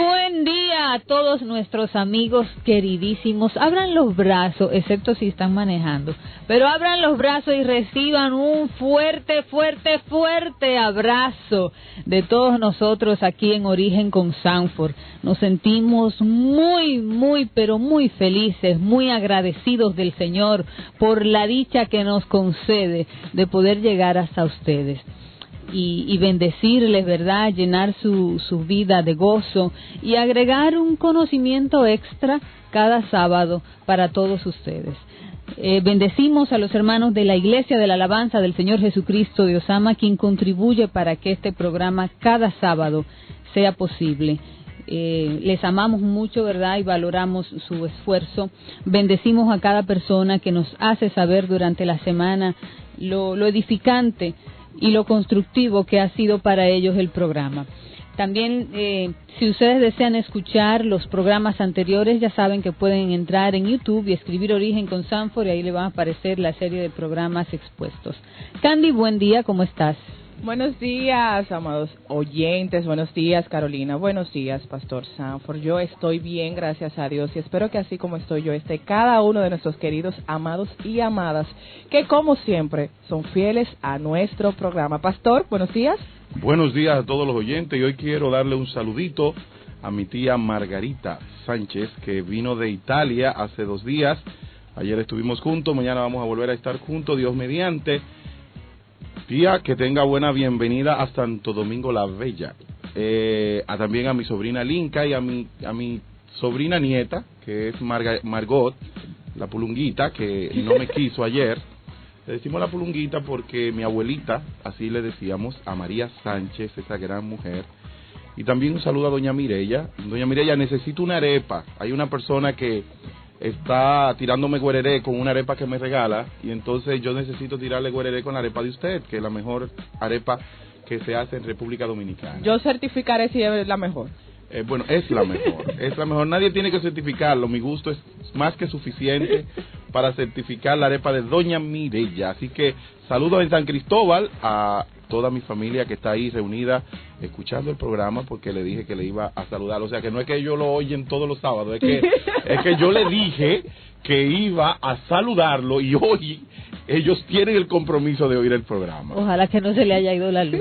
buen día a todos nuestros amigos queridísimos. Abran los brazos, excepto si están manejando, pero abran los brazos y reciban un fuerte, fuerte, fuerte abrazo de todos nosotros aquí en Origen con Sanford. Nos sentimos muy, pero muy felices, muy agradecidos del Señor por la dicha que nos concede de poder llegar hasta ustedes. Y bendecirles, ¿verdad? Llenar su vida de gozo y agregar un conocimiento extra cada sábado para todos ustedes. Bendecimos a los hermanos de la Iglesia de la Alabanza del Señor Jesucristo de Osama, quien contribuye para que este programa cada sábado sea posible. Les amamos mucho, ¿verdad? Y valoramos su esfuerzo. Bendecimos a cada persona que nos hace saber durante la semana lo edificante y lo constructivo que ha sido para ellos el programa. También, si ustedes desean escuchar los programas anteriores, ya saben que pueden entrar en YouTube y escribir Origen con Sanford y ahí le va a aparecer la serie de programas expuestos. Candy, buen día, ¿cómo estás? Buenos días, amados oyentes. Buenos días, Carolina. Buenos días, Pastor Sanford. Yo estoy bien, gracias a Dios, y espero que así como estoy yo, esté cada uno de nuestros queridos amados y amadas, que como siempre son fieles a nuestro programa. Pastor, buenos días. Buenos días a todos los oyentes, y hoy quiero darle un saludito a mi tía Margarita Sánchez, que vino de Italia hace 2 días. Ayer estuvimos juntos, mañana vamos a volver a estar juntos, Dios mediante. Tía, que tenga buena bienvenida a Santo Domingo la Bella. También a mi sobrina Linka y a mi sobrina nieta, que es Margot, la pulunguita, que no me quiso ayer. Le decimos la pulunguita porque mi abuelita, así le decíamos, a María Sánchez, esa gran mujer. Y también un saludo a doña Mireya. Doña Mireya, necesito una arepa. Hay una persona que está tirándome güereré con una arepa que me regala, y entonces yo necesito tirarle güereré con la arepa de usted, que es la mejor arepa que se hace en República Dominicana. Yo certificaré si es la mejor. Bueno, es la mejor, es la mejor. Nadie tiene que certificarlo. Mi gusto es más que suficiente para certificar la arepa de doña Mireya. Así que saludos en San Cristóbal a toda mi familia que está ahí reunida escuchando el programa, porque le dije que le iba a saludar. O sea, que no es que ellos lo oyen todos los sábados, es que yo le dije que iba a saludarlo, y hoy ellos tienen el compromiso de oír el programa. Ojalá que no se le haya ido la luz.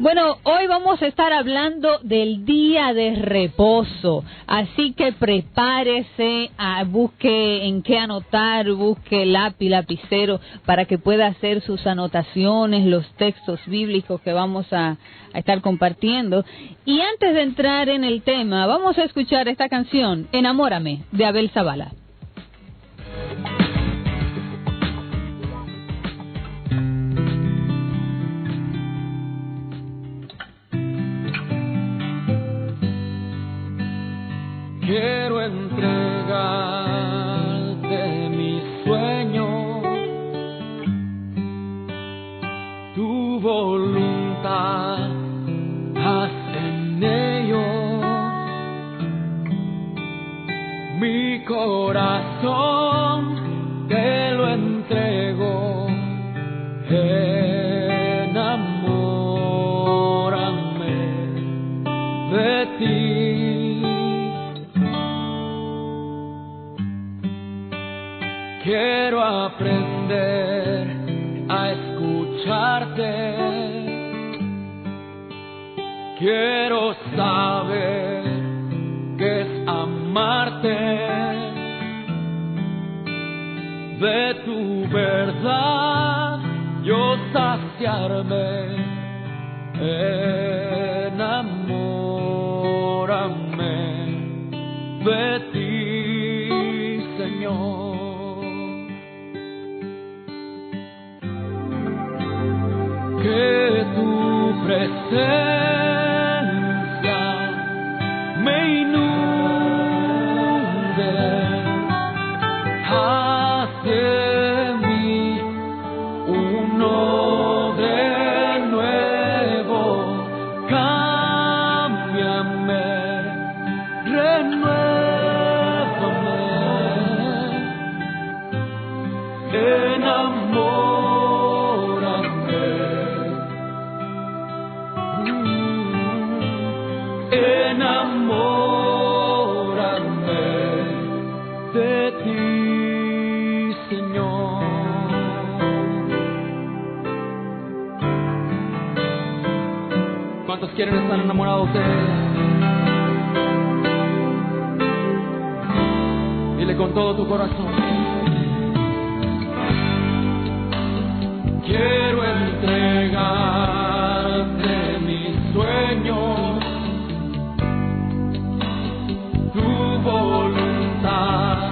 Bueno, hoy vamos a estar hablando del día de reposo, así que prepárese, busque en qué anotar, busque lápiz, lapicero, para que pueda hacer sus anotaciones, los textos bíblicos que vamos a estar compartiendo. Y antes de entrar en el tema, vamos a escuchar esta canción, Enamórame, de Abel Zavala. Quiero entregarte mi sueño, tu voluntad, haz en ellos. Mi corazón te lo entrego, enamórame de ti. Quiero aprender a escucharte, quiero saber qué es amarte, de tu verdad yo saciarme, enamórame de ti, Señor. Que tu presencia me inunde, haz de mí uno de nuevo, cámbiame, renuévame, enamórame. ¿Cuántos quieren estar enamorados de Él? Dile con todo tu corazón. Quiero entregarte mis sueños, tu voluntad,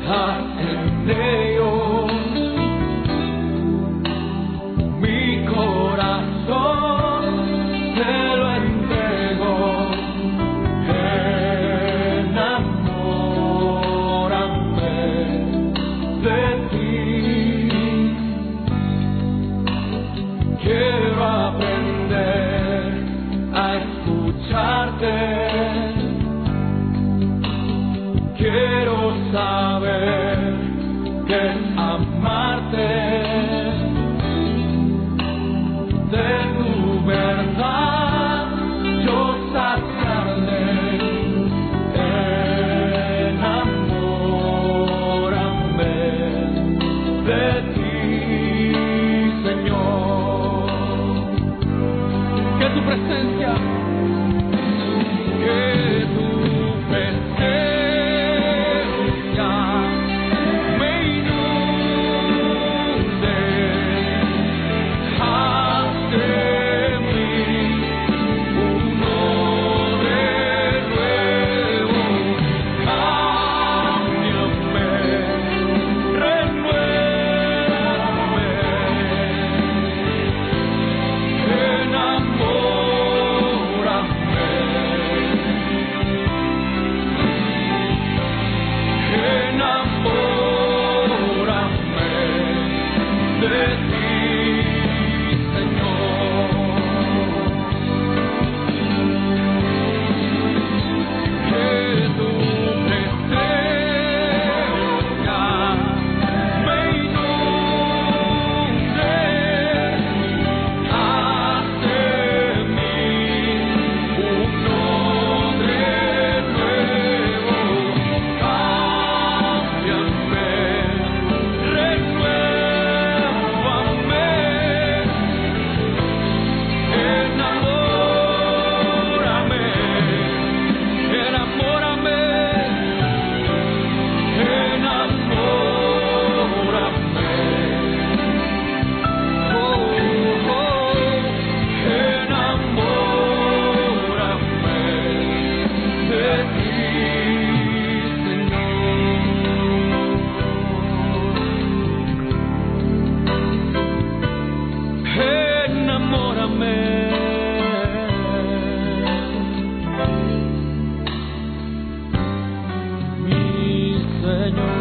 haz en ellos mi corazón, te lo entrego, enamórame de ti. Quiero aprender a escucharte, quiero saber que es amarte, de tu verdad yo saciarme, enamórame de ti, Señor. Que tu presencia, que tu presencia me inunde, haz de mí uno de nuevo, cámbiame, renuévame, enamórame de ti, Señor. Que tu presencia me inunde, haz de mí un hombre nuevo, cámbiame, renuévame, enamórame, enamórame, enamórame, enamórame de ti, Señor. Enamórame, mi Señor.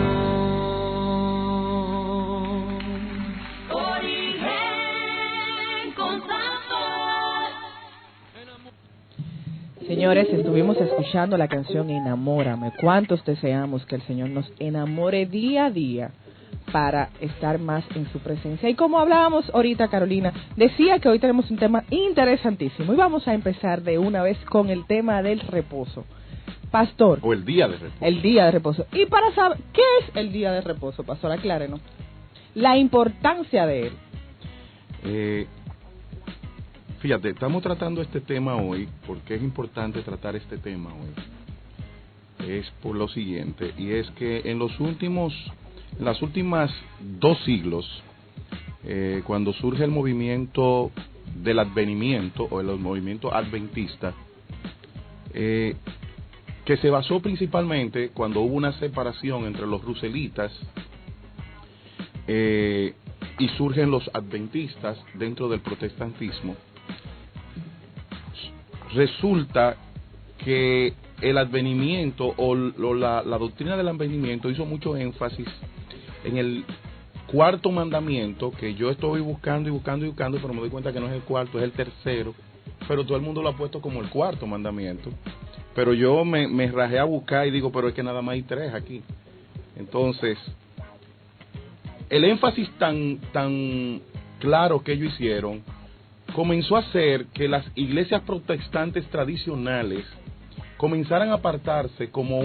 Señores, estuvimos escuchando la canción Enamórame. ¿Cuántos deseamos que el Señor nos enamore día a día para estar más en su presencia? Y como hablábamos ahorita, Carolina, decía que hoy tenemos un tema interesantísimo y vamos a empezar de una vez con el tema del reposo. Pastor. O el día de reposo. El día de reposo. Y para saber, ¿qué es el día de reposo, Pastor? Aclárenos. La importancia de él. Fíjate, estamos tratando este tema hoy, porque es importante tratar este tema hoy. Es por lo siguiente, y es que en las últimas 2 siglos, cuando surge el movimiento del advenimiento, o el movimiento adventista, que se basó principalmente cuando hubo una separación entre los ruselitas y surgen los adventistas dentro del protestantismo. Resulta que el advenimiento o la doctrina del advenimiento hizo mucho énfasis en el 4º mandamiento, que yo estoy buscando, pero me doy cuenta que no es el 4º, es el 3º, pero todo el mundo lo ha puesto como el 4º mandamiento. Pero yo me rajé a buscar y digo, pero es que nada más hay 3 aquí. Entonces, el énfasis tan claro que ellos hicieron comenzó a hacer que las iglesias protestantes tradicionales comenzaran a apartarse como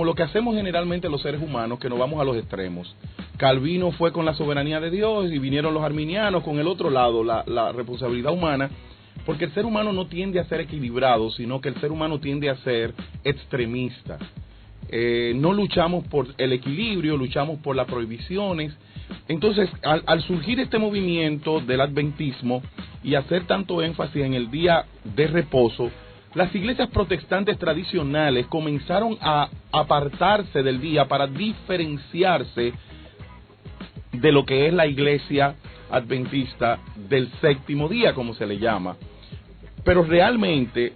lo que hacemos generalmente los seres humanos, que nos vamos a los extremos. Calvino fue con la soberanía de Dios y vinieron los arminianos con el otro lado, la responsabilidad humana, Porque el ser humano no tiende a ser equilibrado, sino que el ser humano tiende a ser extremista. No luchamos por el equilibrio, luchamos por las prohibiciones. Entonces, al surgir este movimiento del adventismo y hacer tanto énfasis en el día de reposo, las iglesias protestantes tradicionales comenzaron a apartarse del día para diferenciarse de lo que es la iglesia adventista del séptimo día, como se le llama. Pero realmente,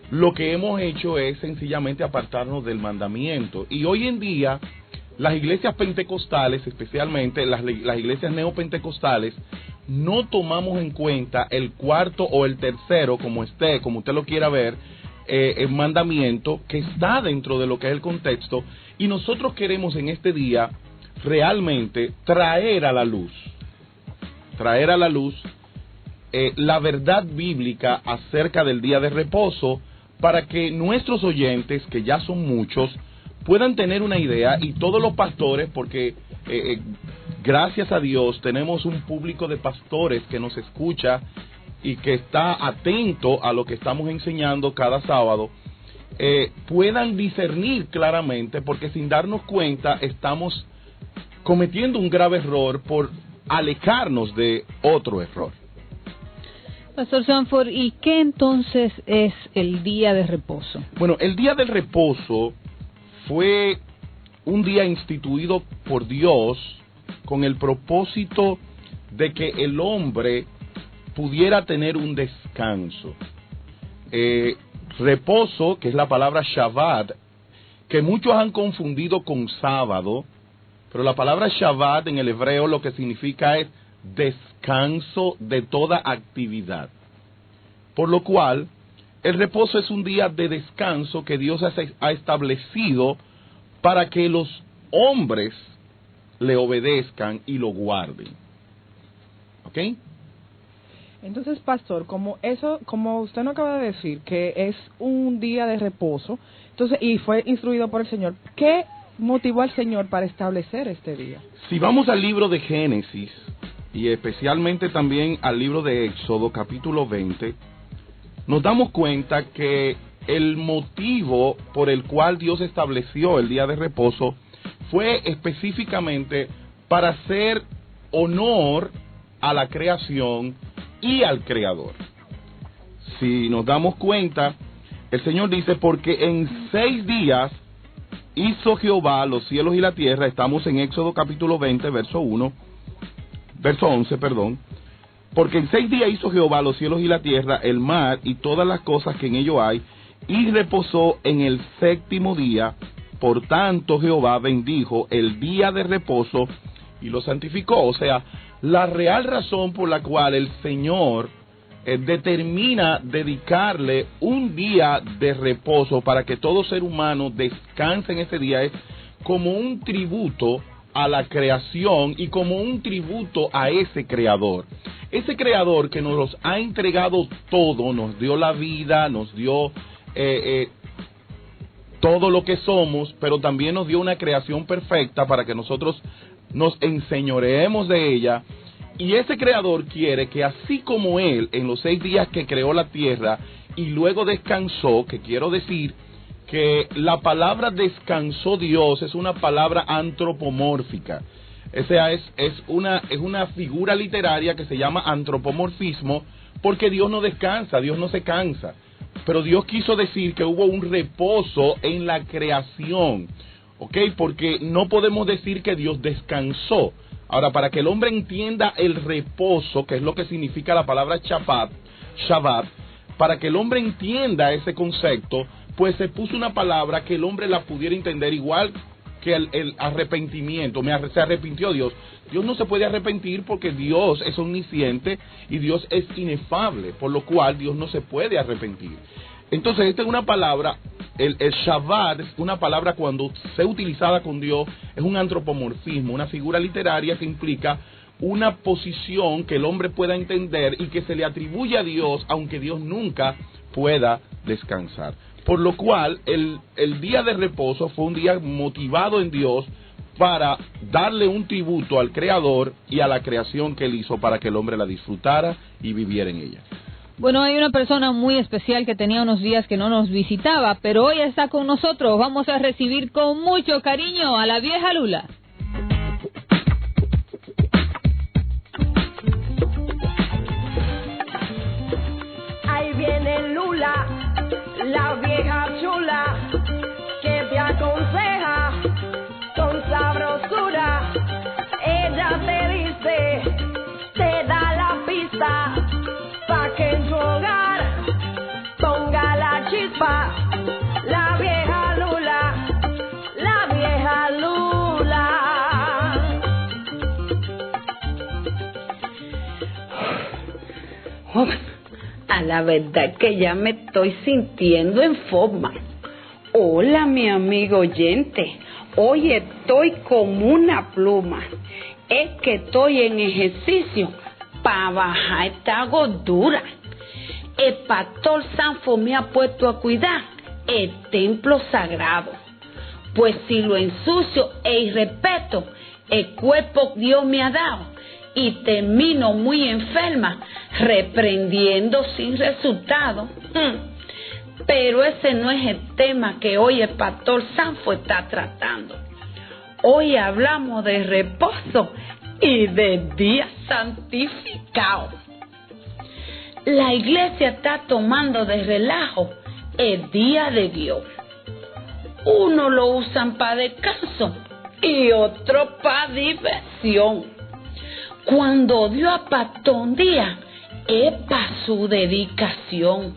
lo que hemos hecho es sencillamente apartarnos del mandamiento. Y hoy en día, las iglesias pentecostales, especialmente las iglesias neopentecostales, no tomamos en cuenta el cuarto o el tercero, como usted lo quiera ver, el mandamiento que está dentro de lo que es el contexto, y nosotros queremos en este día realmente traer a la luz la verdad bíblica acerca del día de reposo, para que nuestros oyentes, que ya son muchos, puedan tener una idea, y todos los pastores, porque gracias a Dios tenemos un público de pastores que nos escucha y que está atento a lo que estamos enseñando cada sábado, puedan discernir claramente, porque sin darnos cuenta estamos cometiendo un grave error por alejarnos de otro error. Pastor Sanford, ¿y qué entonces es el día de reposo? Bueno, el día del reposo fue un día instituido por Dios con el propósito de que el hombre pudiera tener un descanso. Reposo, que es la palabra Shabbat, que muchos han confundido con sábado, pero la palabra Shabbat en el hebreo lo que significa es descanso de toda actividad. Por lo cual, el reposo es un día de descanso que Dios ha establecido para que los hombres le obedezcan y lo guarden. ¿Ok? Entonces, pastor, como usted nos acaba de decir, que es un día de reposo, entonces, y fue instruido por el Señor, ¿qué motivó al Señor para establecer este día? Si vamos al libro de Génesis, y especialmente también al libro de Éxodo, capítulo 20, nos damos cuenta que el motivo por el cual Dios estableció el día de reposo fue específicamente para hacer honor a la creación y al Creador. Si nos damos cuenta, el Señor dice, porque en 6 días hizo Jehová los cielos y la tierra. Estamos en Éxodo capítulo 20, verso 11, porque en 6 días hizo Jehová los cielos y la tierra, el mar y todas las cosas que en ello hay, y reposó en el 7º día. Por tanto Jehová bendijo el día de reposo y lo santificó. O sea, la real razón por la cual el Señor determina dedicarle un día de reposo para que todo ser humano descanse en ese día es como un tributo a la creación y como un tributo a ese creador. Ese creador que nos los ha entregado todo, nos dio la vida, nos dio todo lo que somos, pero también nos dio una creación perfecta para que nosotros nos enseñoreemos de ella. Y ese creador quiere que así como él en los 6 días que creó la tierra y luego descansó, que quiero decir que la palabra descansó Dios es una palabra antropomórfica. O sea, es una figura literaria que se llama antropomorfismo, porque Dios no descansa, Dios no se cansa. Pero Dios quiso decir que hubo un reposo en la creación, ¿ok? Porque no podemos decir que Dios descansó. Ahora, para que el hombre entienda el reposo, que es lo que significa la palabra Shabbat, para que el hombre entienda ese concepto, pues se puso una palabra que el hombre la pudiera entender, igual que el arrepentimiento. Se arrepintió Dios. Dios no se puede arrepentir porque Dios es omnisciente y Dios es inefable, por lo cual Dios no se puede arrepentir. Entonces, esta es una palabra, el Shabbat es una palabra cuando se utilizada con Dios, es un antropomorfismo, una figura literaria que implica una posición que el hombre pueda entender y que se le atribuye a Dios, aunque Dios nunca pueda descansar. Por lo cual, el día de reposo fue un día motivado en Dios para darle un tributo al Creador y a la creación que Él hizo para que el hombre la disfrutara y viviera en ella. Bueno, hay una persona muy especial que tenía unos días que no nos visitaba, pero hoy está con nosotros. Vamos a recibir con mucho cariño a la vieja Lula. Ahí viene Lula, la vieja chula, que te aconseja con sabrosura. Ella te dice, te da la pista, pa' que en tu hogar ponga la chispa. La vieja Lula, la vieja Lula. A la verdad que ya me estoy sintiendo en forma. Hola, mi amigo oyente. Hoy estoy como una pluma. Es que estoy en ejercicio para bajar esta gordura. El pastor Sanford me ha puesto a cuidar el templo sagrado. Pues si lo ensucio e irrespeto el cuerpo que Dios me ha dado, y termino muy enferma, reprendiendo sin resultado. Pero ese no es el tema que hoy el pastor Sanford está tratando. Hoy hablamos de reposo y de día santificado. La iglesia está tomando de relajo el día de Dios. Uno lo usan para descanso y otro para diversión. Cuando Dios apartó un día, es para su dedicación.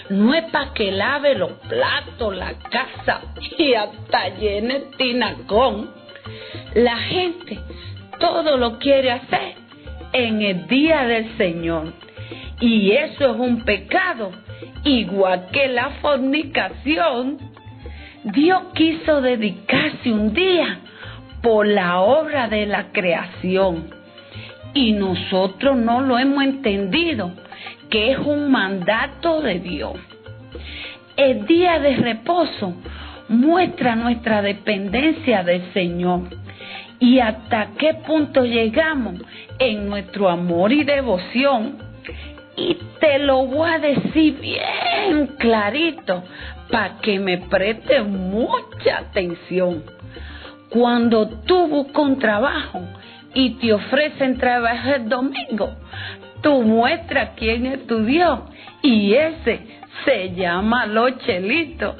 No es para que lave los platos, la casa y hasta llene el tinacón. La gente todo lo quiere hacer en el día del Señor. Y eso es un pecado, igual que la fornicación. Dios quiso dedicarse un día por la obra de la creación. Y nosotros no lo hemos entendido, que es un mandato de Dios. El día de reposo muestra nuestra dependencia del Señor y hasta qué punto llegamos en nuestro amor y devoción. Y te lo voy a decir bien clarito para que me prestes mucha atención. Cuando tú buscas un trabajo y te ofrecen trabajar el domingo, tú muestras quién es tu Dios, y ese se llama los chelitos.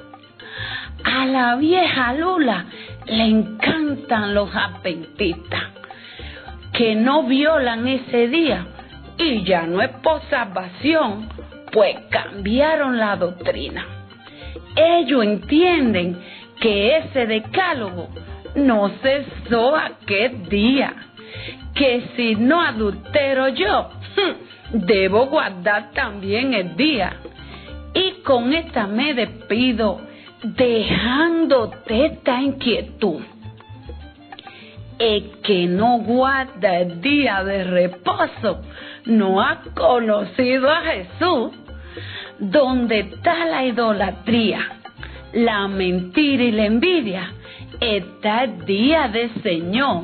A la vieja Lula le encantan los adventistas, que no violan ese día, y ya no es por salvación, pues cambiaron la doctrina. Ellos entienden que ese decálogo no cesó aquel día, que si no adultero yo, debo guardar también el día. Y con esta me despido, dejándote esta inquietud. El que no guarda el día de reposo no ha conocido a Jesús. Donde está la idolatría, la mentira y la envidia, está el día del Señor,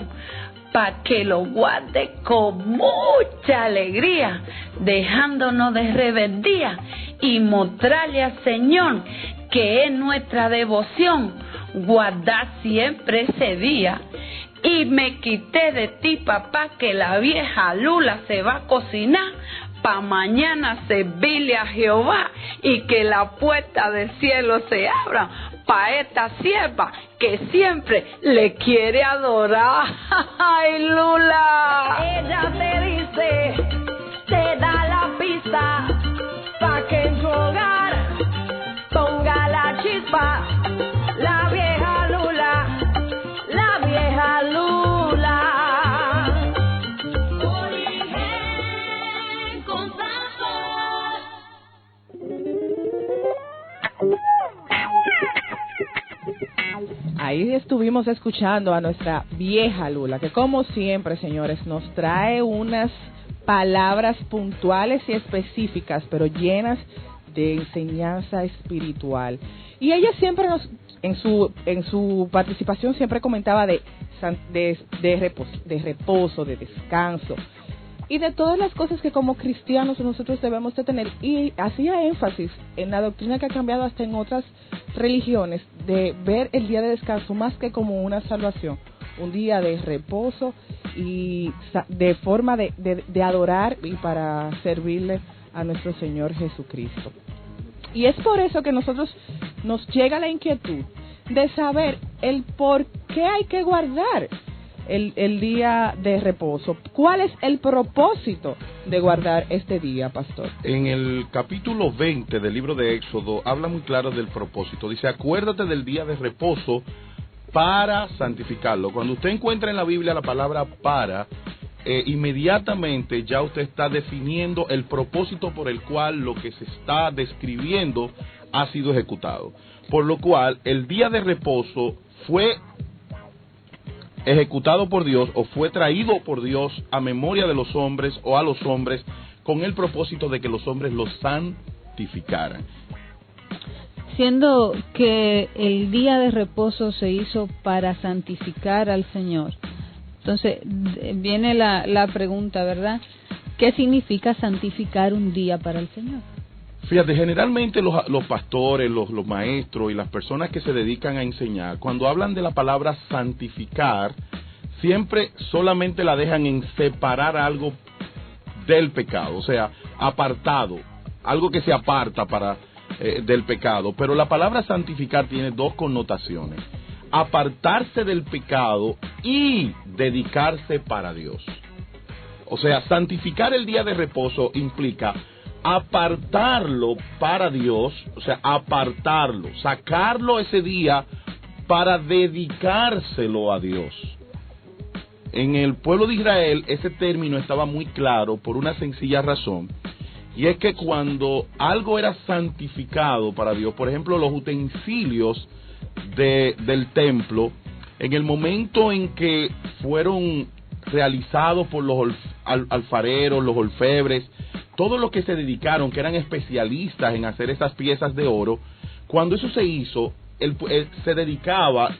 para que lo guarde con mucha alegría, dejándonos de rebeldía y mostrarle al Señor que es nuestra devoción, guardar siempre ese día. Y me quité de ti, papá, que la vieja Lula se va a cocinar para mañana servirle a Jehová, y que la puerta del cielo se abra para esta sierva que siempre le quiere adorar. ¡Ay, Lula! Ella te dice, te da la pista, pa' que en tu hogar ponga la chispa. La vieja Lula, la vieja Lula. Origen con sabor. Ahí estuvimos escuchando a nuestra vieja Lula, que como siempre, señores, nos trae unas palabras puntuales y específicas, pero llenas de enseñanza espiritual. Y ella siempre en su participación siempre comentaba de de reposo, de descanso y de todas las cosas que como cristianos nosotros debemos de tener. Y hacía énfasis en la doctrina que ha cambiado hasta en otras religiones, de ver el día de descanso más que como una salvación, un día de reposo y de forma de adorar y para servirle a nuestro Señor Jesucristo. Y es por eso que nosotros nos llega la inquietud de saber el por qué hay que guardar el día de reposo. ¿Cuál es el propósito de guardar este día, pastor? En el capítulo 20 del libro de Éxodo habla muy claro del propósito. Dice, acuérdate del día de reposo para santificarlo. Cuando usted encuentra en la Biblia la palabra para, inmediatamente ya usted está definiendo el propósito por el cual lo que se está describiendo ha sido ejecutado. Por lo cual, el día de reposo fue ejecutado por Dios o fue traído por Dios a memoria de los hombres o a los hombres con el propósito de que los hombres los santificaran. Siendo que el día de reposo se hizo para santificar al Señor, entonces viene la pregunta, ¿verdad? ¿Qué significa santificar un día para el Señor? Fíjate, generalmente los pastores, los maestros y las personas que se dedican a enseñar, cuando hablan de la palabra santificar, siempre solamente la dejan en separar algo del pecado, o sea, apartado, algo que se aparta del pecado. Pero la palabra santificar tiene dos connotaciones: apartarse del pecado y dedicarse para Dios. O sea, santificar el día de reposo implica apartarlo para Dios, o sea, apartarlo, sacarlo ese día para dedicárselo a Dios. En el pueblo de Israel ese término estaba muy claro por una sencilla razón, y es que cuando algo era santificado para Dios, por ejemplo, los utensilios del templo, en el momento en que fueron realizados por los alfareros, los orfebres, todos los que se dedicaron, que eran especialistas en hacer esas piezas de oro, cuando eso se hizo, se dedicaba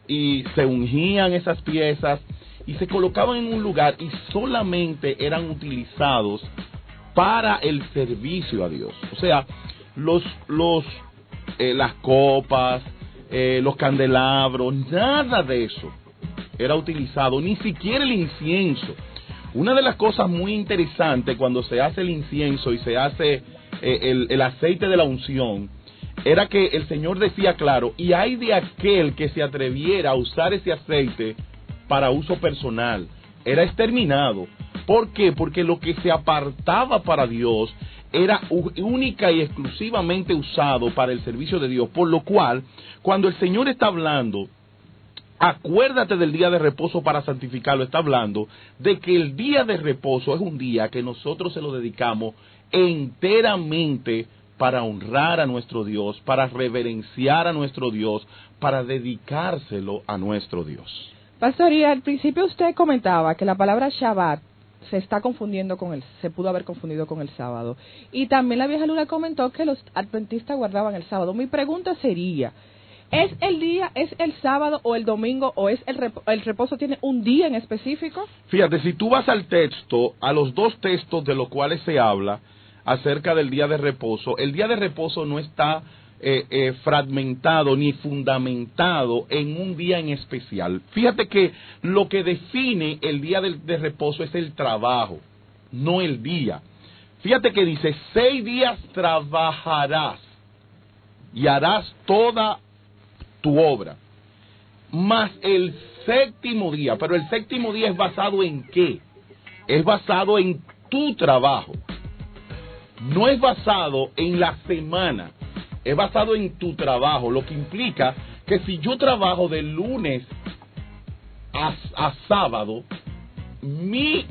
y se ungían esas piezas y se colocaban en un lugar y solamente eran utilizados para el servicio a Dios. O sea, las copas, los candelabros, nada de eso era utilizado, ni siquiera el incienso. Una de las cosas muy interesantes cuando se hace el incienso y se hace el aceite de la unción, era que el Señor decía claro, y hay de aquel que se atreviera a usar ese aceite para uso personal, era exterminado. ¿Por qué? Porque lo que se apartaba para Dios era única y exclusivamente usado para el servicio de Dios. Por lo cual, cuando el Señor está hablando, acuérdate del día de reposo para santificarlo, está hablando de que el día de reposo es un día que nosotros se lo dedicamos enteramente para honrar a nuestro Dios, para reverenciar a nuestro Dios, para dedicárselo a nuestro Dios. Pastor, y al principio usted comentaba que la palabra Shabbat se pudo haber confundido con el sábado. Y también la vieja Lula comentó que los adventistas guardaban el sábado. Mi pregunta sería, ¿es el sábado o el domingo, o es el reposo tiene un día en específico? Fíjate, si tú vas al texto, a los dos textos de los cuales se habla acerca del día de reposo, el día de reposo no está fragmentado ni fundamentado en un día en especial. Fíjate que lo que define el día de reposo es el trabajo, no el día. Fíjate que dice, 6 días trabajarás y harás toda tu obra, más el séptimo día. Pero el séptimo día es basado en ¿qué? Es basado en tu trabajo. No es basado en la semana, es basado en tu trabajo, lo que implica que si yo trabajo de lunes a sábado, mi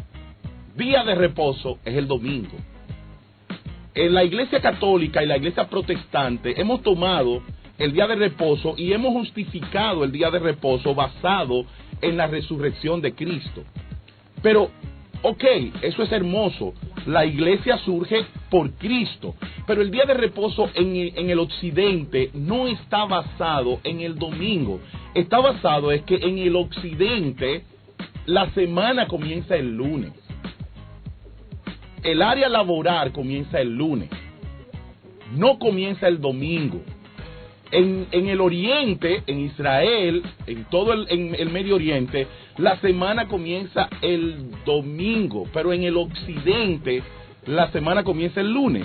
día de reposo es el domingo. En la Iglesia Católica y la Iglesia Protestante hemos tomado el día de reposo y hemos justificado el día de reposo basado en la resurrección de Cristo. Pero, ok, eso es hermoso. La iglesia surge por Cristo, pero el día de reposo en el occidente no está basado en el domingo, está basado es que en el occidente la semana comienza el lunes. El área laboral comienza el lunes, no comienza el domingo. En el oriente, en Israel, en todo el Medio Oriente, la semana comienza el domingo, pero en el occidente la semana comienza el lunes.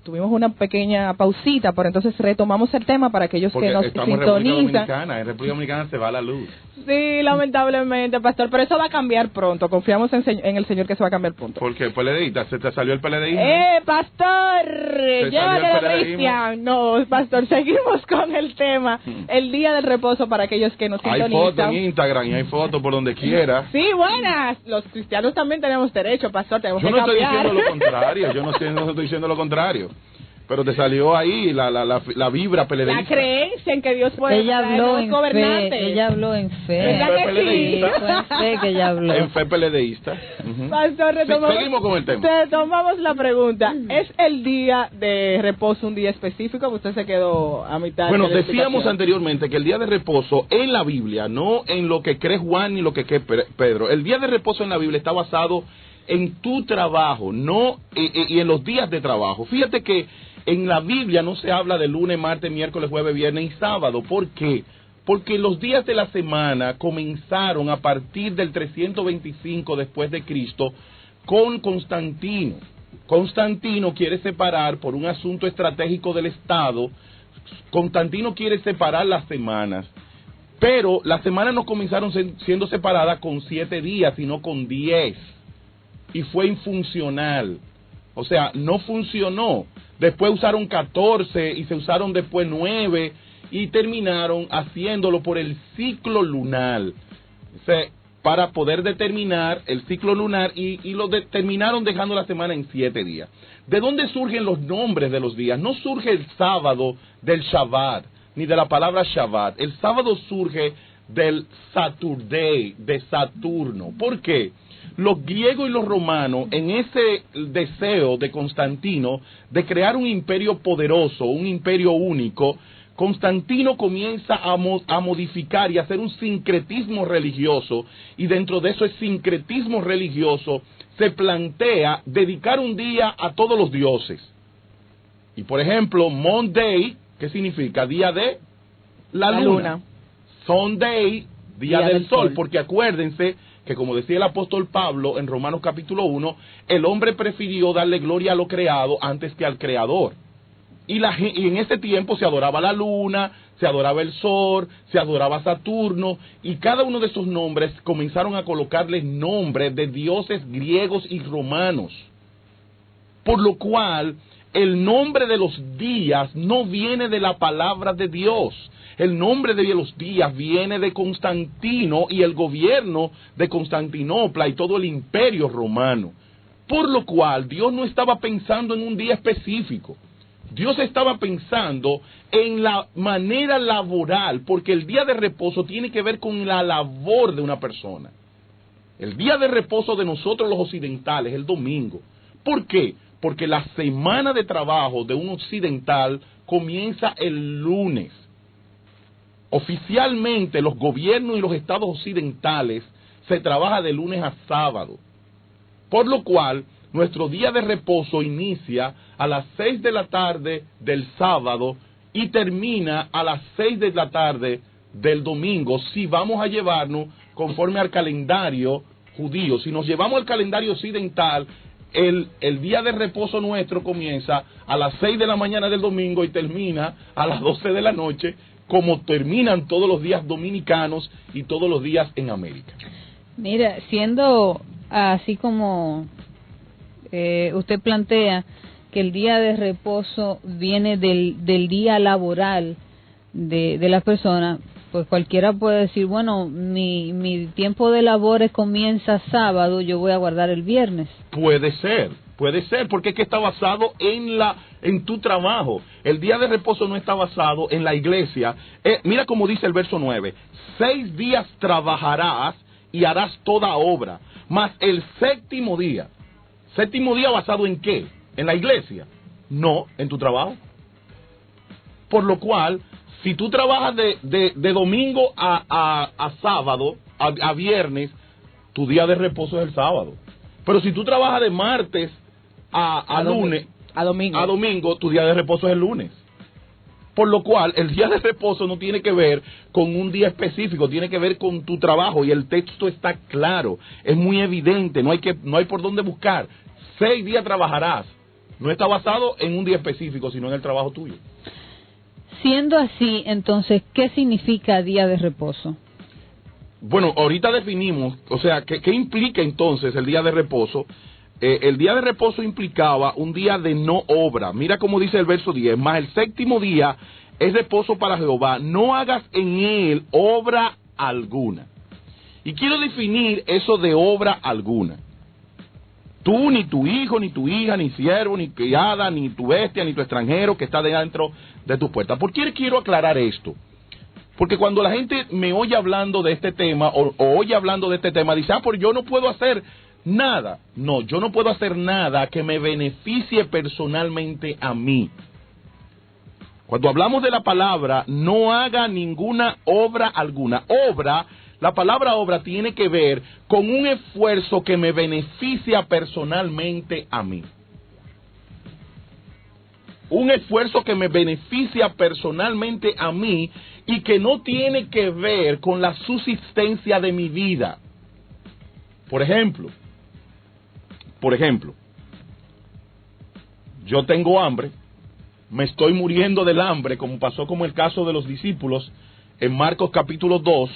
Tuvimos una pequeña pausita, pero entonces retomamos el tema para aquellos porque que nos estamos sintonizan. En República Dominicana se va la luz. Sí, lamentablemente, pastor, pero eso va a cambiar pronto. Confiamos en el Señor que se va a cambiar pronto. ¿Por qué? ¿PLDista? ¿Se te salió el PLDismo? Pastor! Llévatelo, PLDismo? Cristian. No, pastor, seguimos con el tema. El día del reposo para aquellos que nos sintonizan. Hay fotos en Instagram y hay fotos por donde quiera. Sí, buenas. Los cristianos también tenemos derecho, pastor. Tenemos Yo que no estoy cambiar. diciendo lo contrario. Yo no estoy diciendo lo contrario. Pero te salió ahí la vibra PLDista. La creencia en que Dios puede ella habló en gobernantes. fe, ella habló en fe. ¿Verdad que sí? Fue en fe que ella habló. En fe PLDista. Pastor, seguimos con el tema. Retomamos la pregunta. ¿Es el día de reposo un día específico? Usted se quedó a mitad. Bueno, de la decíamos explicación. anteriormente que el día de reposo en la Biblia, no en lo que cree Juan ni lo que cree Pedro. El día de reposo en la Biblia está basado en tu trabajo, no y en los días de trabajo. Fíjate que en la Biblia no se habla de lunes, martes, miércoles, jueves, viernes y sábado. ¿Por qué? Porque los días de la semana comenzaron a partir del 325 después de Cristo con Constantino. Constantino quiere separar por un asunto estratégico del Estado. Constantino quiere separar las semanas. Pero las semanas no comenzaron siendo separadas con 7 días, sino con 10. Y fue infuncional. O sea, no funcionó. Después usaron 14 y se usaron después 9 y terminaron haciéndolo por el ciclo lunar. O sea, para poder determinar el ciclo lunar y terminaron dejando la semana en 7 días. ¿De dónde surgen los nombres de los días? No surge el sábado del Shabbat, ni de la palabra Shabbat. El sábado surge del Saturday, de Saturno. ¿Por qué? Los griegos y los romanos, en ese deseo de Constantino de crear un imperio poderoso, un imperio único, Constantino comienza a modificar y a hacer un sincretismo religioso, y dentro de ese sincretismo religioso se plantea dedicar un día a todos los dioses. Y por ejemplo, Monday, ¿qué significa? Día de la luna. Sunday, día del sol, porque acuérdense que, como decía el apóstol Pablo en Romanos capítulo 1, el hombre prefirió darle gloria a lo creado antes que al creador. Y en ese tiempo se adoraba la luna, se adoraba el sol, se adoraba Saturno, y cada uno de esos nombres comenzaron a colocarles nombres de dioses griegos y romanos. Por lo cual, el nombre de los días no viene de la palabra de Dios. El nombre de los días viene de Constantino y el gobierno de Constantinopla y todo el imperio romano. Por lo cual, Dios no estaba pensando en un día específico. Dios estaba pensando en la manera laboral, porque el día de reposo tiene que ver con la labor de una persona. El día de reposo de nosotros los occidentales, el domingo. ¿Por qué? Porque la semana de trabajo de un occidental comienza el lunes. Oficialmente los gobiernos y los estados occidentales se trabaja de lunes a sábado. Por lo cual, nuestro día de reposo inicia a las 6 de la tarde del sábado y termina a las 6 de la tarde del domingo, si vamos a llevarnos conforme al calendario judío. Si nos llevamos al calendario occidental, el día de reposo nuestro comienza a las 6 de la mañana del domingo y termina a las 12 de la noche, como terminan todos los días dominicanos y todos los días en América. Mira, siendo así como usted plantea que el día de reposo viene del día laboral de las personas, pues cualquiera puede decir, bueno, mi tiempo de labores comienza sábado, yo voy a guardar el viernes. Puede ser, porque es que está basado en tu trabajo. El día de reposo no está basado en la iglesia. Mira cómo dice el verso 9, 6 días trabajarás y harás toda obra, mas el séptimo día basado en ¿qué? ¿En la iglesia? No, en tu trabajo. Por lo cual, si tú trabajas de domingo a sábado, a viernes, tu día de reposo es el sábado. Pero si tú trabajas de martes a lunes, a domingo, tu día de reposo es el lunes. Por lo cual, el día de reposo no tiene que ver con un día específico, tiene que ver con tu trabajo, y el texto está claro, es muy evidente, no hay por dónde buscar. 6 días trabajarás. No está basado en un día específico, sino en el trabajo tuyo. Siendo así, entonces, ¿qué significa día de reposo? Bueno, ahorita definimos, o sea, ¿qué implica entonces el día de reposo? El día de reposo implicaba un día de no obra. Mira cómo dice el verso 10, más el séptimo día es reposo para Jehová, no hagas en él obra alguna. Y quiero definir eso de obra alguna. Tú, ni tu hijo, ni tu hija, ni siervo, ni criada, ni tu bestia, ni tu extranjero que está dentro de tu puerta. ¿Por qué quiero aclarar esto? Porque cuando la gente me oye hablando de este tema, o oye hablando de este tema, dice, pues yo no puedo hacer nada. No, yo no puedo hacer nada que me beneficie personalmente a mí. Cuando hablamos de la palabra, no haga ninguna obra alguna. Obra, la palabra obra tiene que ver con un esfuerzo que me beneficia personalmente a mí. Un esfuerzo que me beneficia personalmente a mí y que no tiene que ver con la subsistencia de mi vida. Por ejemplo, yo tengo hambre, me estoy muriendo del hambre, como pasó como el caso de los discípulos en Marcos capítulo 2.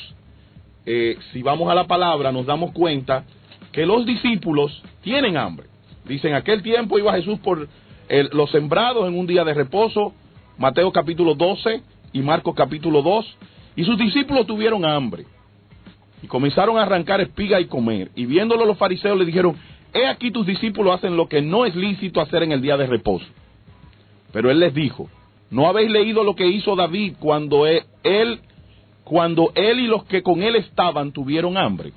Si vamos a la palabra, nos damos cuenta que los discípulos tienen hambre. Dice, en aquel tiempo iba Jesús por los sembrados en un día de reposo, Mateo capítulo 12 y Marcos capítulo 2, y sus discípulos tuvieron hambre, y comenzaron a arrancar espigas y comer, y viéndolo los fariseos le dijeron, he aquí tus discípulos hacen lo que no es lícito hacer en el día de reposo. Pero él les dijo, ¿no habéis leído lo que hizo David cuando él y los que con él estaban tuvieron hambre?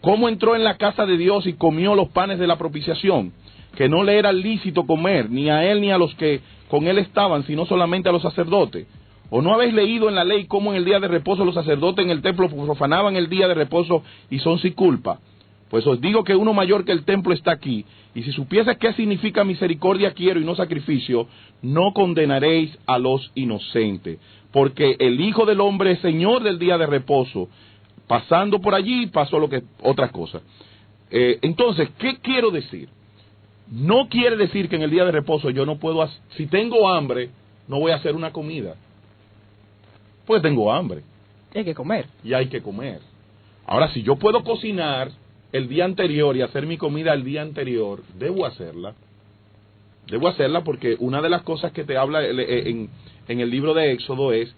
¿Cómo entró en la casa de Dios y comió los panes de la propiciación, que no le era lícito comer, ni a él ni a los que con él estaban, sino solamente a los sacerdotes? ¿O no habéis leído en la ley cómo en el día de reposo los sacerdotes en el templo profanaban el día de reposo y son sin culpa? Pues os digo que uno mayor que el templo está aquí, y si supieses qué significa misericordia quiero y no sacrificio, no condenaréis a los inocentes, porque el Hijo del Hombre es Señor del día de reposo. Pasando por allí pasó otra cosa. Entonces, ¿qué quiero decir? No quiere decir que en el día de reposo yo no puedo, si tengo hambre, no voy a hacer una comida. Pues tengo hambre. Hay que comer. Y hay que comer. Ahora, si yo puedo cocinar el día anterior y hacer mi comida el día anterior, debo hacerla. Debo hacerla porque una de las cosas que te habla en el libro de Éxodo es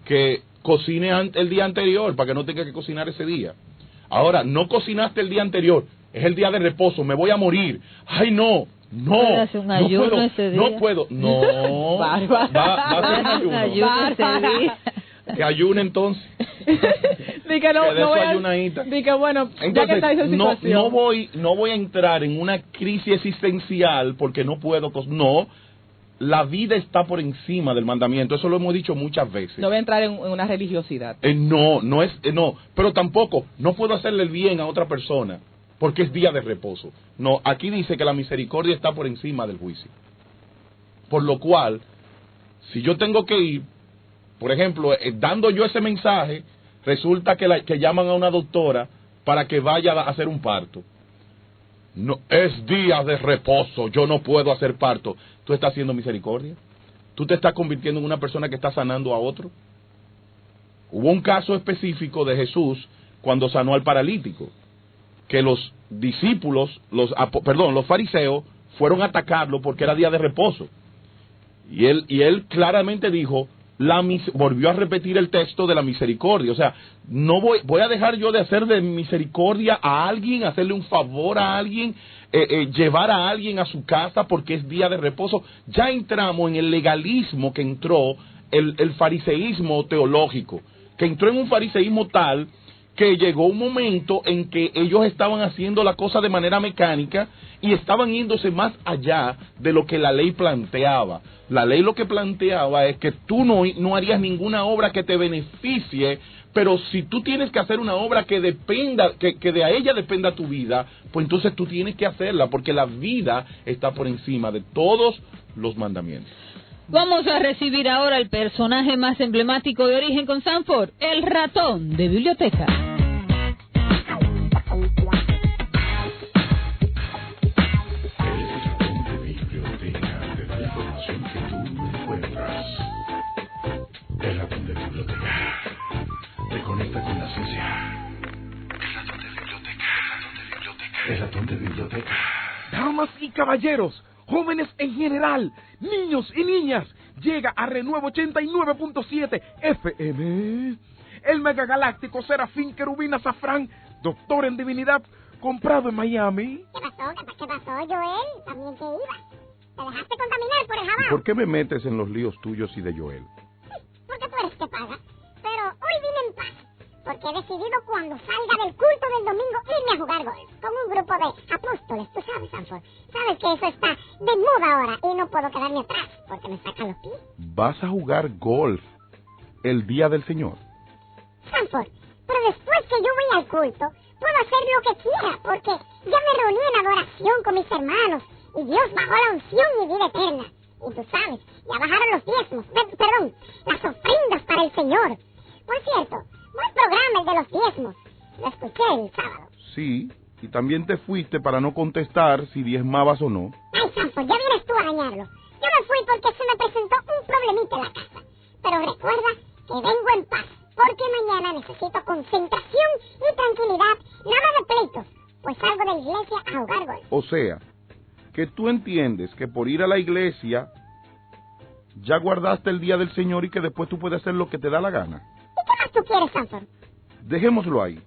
que cocine el día anterior para que no tenga que cocinar ese día. Ahora, no cocinaste el día anterior, es el día de reposo, me voy a morir. Ay, no puedo, no puedo. No, va a ser un ayuno. Que ayune entonces. Dice no, no voy a, dice bueno, entonces, ya que está esa situación. No voy a entrar en una crisis existencial porque no puedo. No, la vida está por encima del mandamiento. Eso lo hemos dicho muchas veces. No voy a entrar en una religiosidad. No, pero tampoco no puedo hacerle el bien a otra persona porque es día de reposo. No, aquí dice que la misericordia está por encima del juicio. Por lo cual, si yo tengo que ir, por ejemplo, dando yo ese mensaje, resulta que llaman a una doctora para que vaya a hacer un parto. No, es día de reposo, yo no puedo hacer parto. ¿Tú estás haciendo misericordia? ¿Tú te estás convirtiendo en una persona que está sanando a otro? Hubo un caso específico de Jesús cuando sanó al paralítico, que los discípulos, los fariseos, fueron a atacarlo porque era día de reposo. Y él claramente dijo, volvió a repetir el texto de la misericordia. O sea, no voy a dejar yo de hacer de misericordia a alguien, hacerle un favor a alguien, llevar a alguien a su casa porque es día de reposo. Ya entramos en el legalismo que entró el fariseísmo teológico, que entró en un fariseísmo tal que llegó un momento en que ellos estaban haciendo la cosa de manera mecánica y estaban yéndose más allá de lo que la ley planteaba. La ley lo que planteaba es que tú no harías ninguna obra que te beneficie, pero si tú tienes que hacer una obra que dependa, que de a ella dependa tu vida, pues entonces tú tienes que hacerla, porque la vida está por encima de todos los mandamientos. Vamos a recibir ahora el personaje más emblemático de Origen con Sanford, el ratón de biblioteca. El ratón de biblioteca te conecta con la ciencia. El ratón de biblioteca, el ratón de biblioteca. Damas y caballeros, jóvenes en general, niños y niñas, llega a Renuevo 89.7 FM. El megagaláctico Serafín Querubín Azafrán, doctor en divinidad, comprado en Miami. ¿Qué pasó, Joel? ¿También te ibas? ¿Te dejaste contaminar por el jabón? ¿Por qué me metes en los líos tuyos y de Joel? Porque tú eres que paga. Pero hoy vine en paz, porque he decidido cuando salga del culto del domingo irme a jugar golf con un grupo de apóstoles. Tú sabes, Sanford, sabes que eso está de moda ahora y no puedo quedarme atrás porque me sacan los pies. ¿Vas a jugar golf el día del Señor? Sanford, pero después que yo voy al culto, puedo hacer lo que quiera porque ya me reuní en adoración con mis hermanos y Dios bajó la unción y vida eterna. Y tú sabes, ya bajaron los diezmos, las ofrendas para el Señor. Por cierto, buen programa el de los diezmos. Lo escuché el sábado. Sí, y también te fuiste para no contestar si diezmabas o no. Ay, Sanford, ya vienes tú a dañarlo. Yo me fui porque se me presentó un problemita en la casa. Pero recuerda que vengo en paz, porque mañana necesito concentración y tranquilidad, nada de pleitos, pues salgo de la iglesia a jugar golf. O sea, que tú entiendes que por ir a la iglesia ya guardaste el día del Señor y que después tú puedes hacer lo que te da la gana. ¿Y qué más tú quieres, Sanford? Dejémoslo ahí.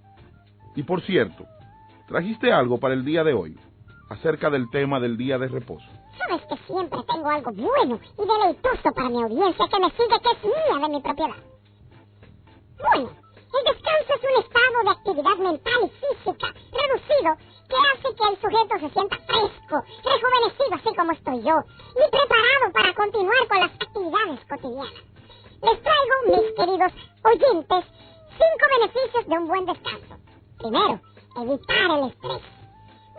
Y por cierto, ¿trajiste algo para el día de hoy acerca del tema del día de reposo? Sabes que siempre tengo algo bueno y deleitoso para mi audiencia que me sigue, que es mía, de mi propiedad. Bueno, el descanso es un estado de actividad mental y física reducido que hace que el sujeto se sienta fresco, rejuvenecido así como estoy yo, y preparado para continuar con las actividades cotidianas. Les traigo, mis queridos oyentes, 5 beneficios de un buen descanso. Primero, evitar el estrés.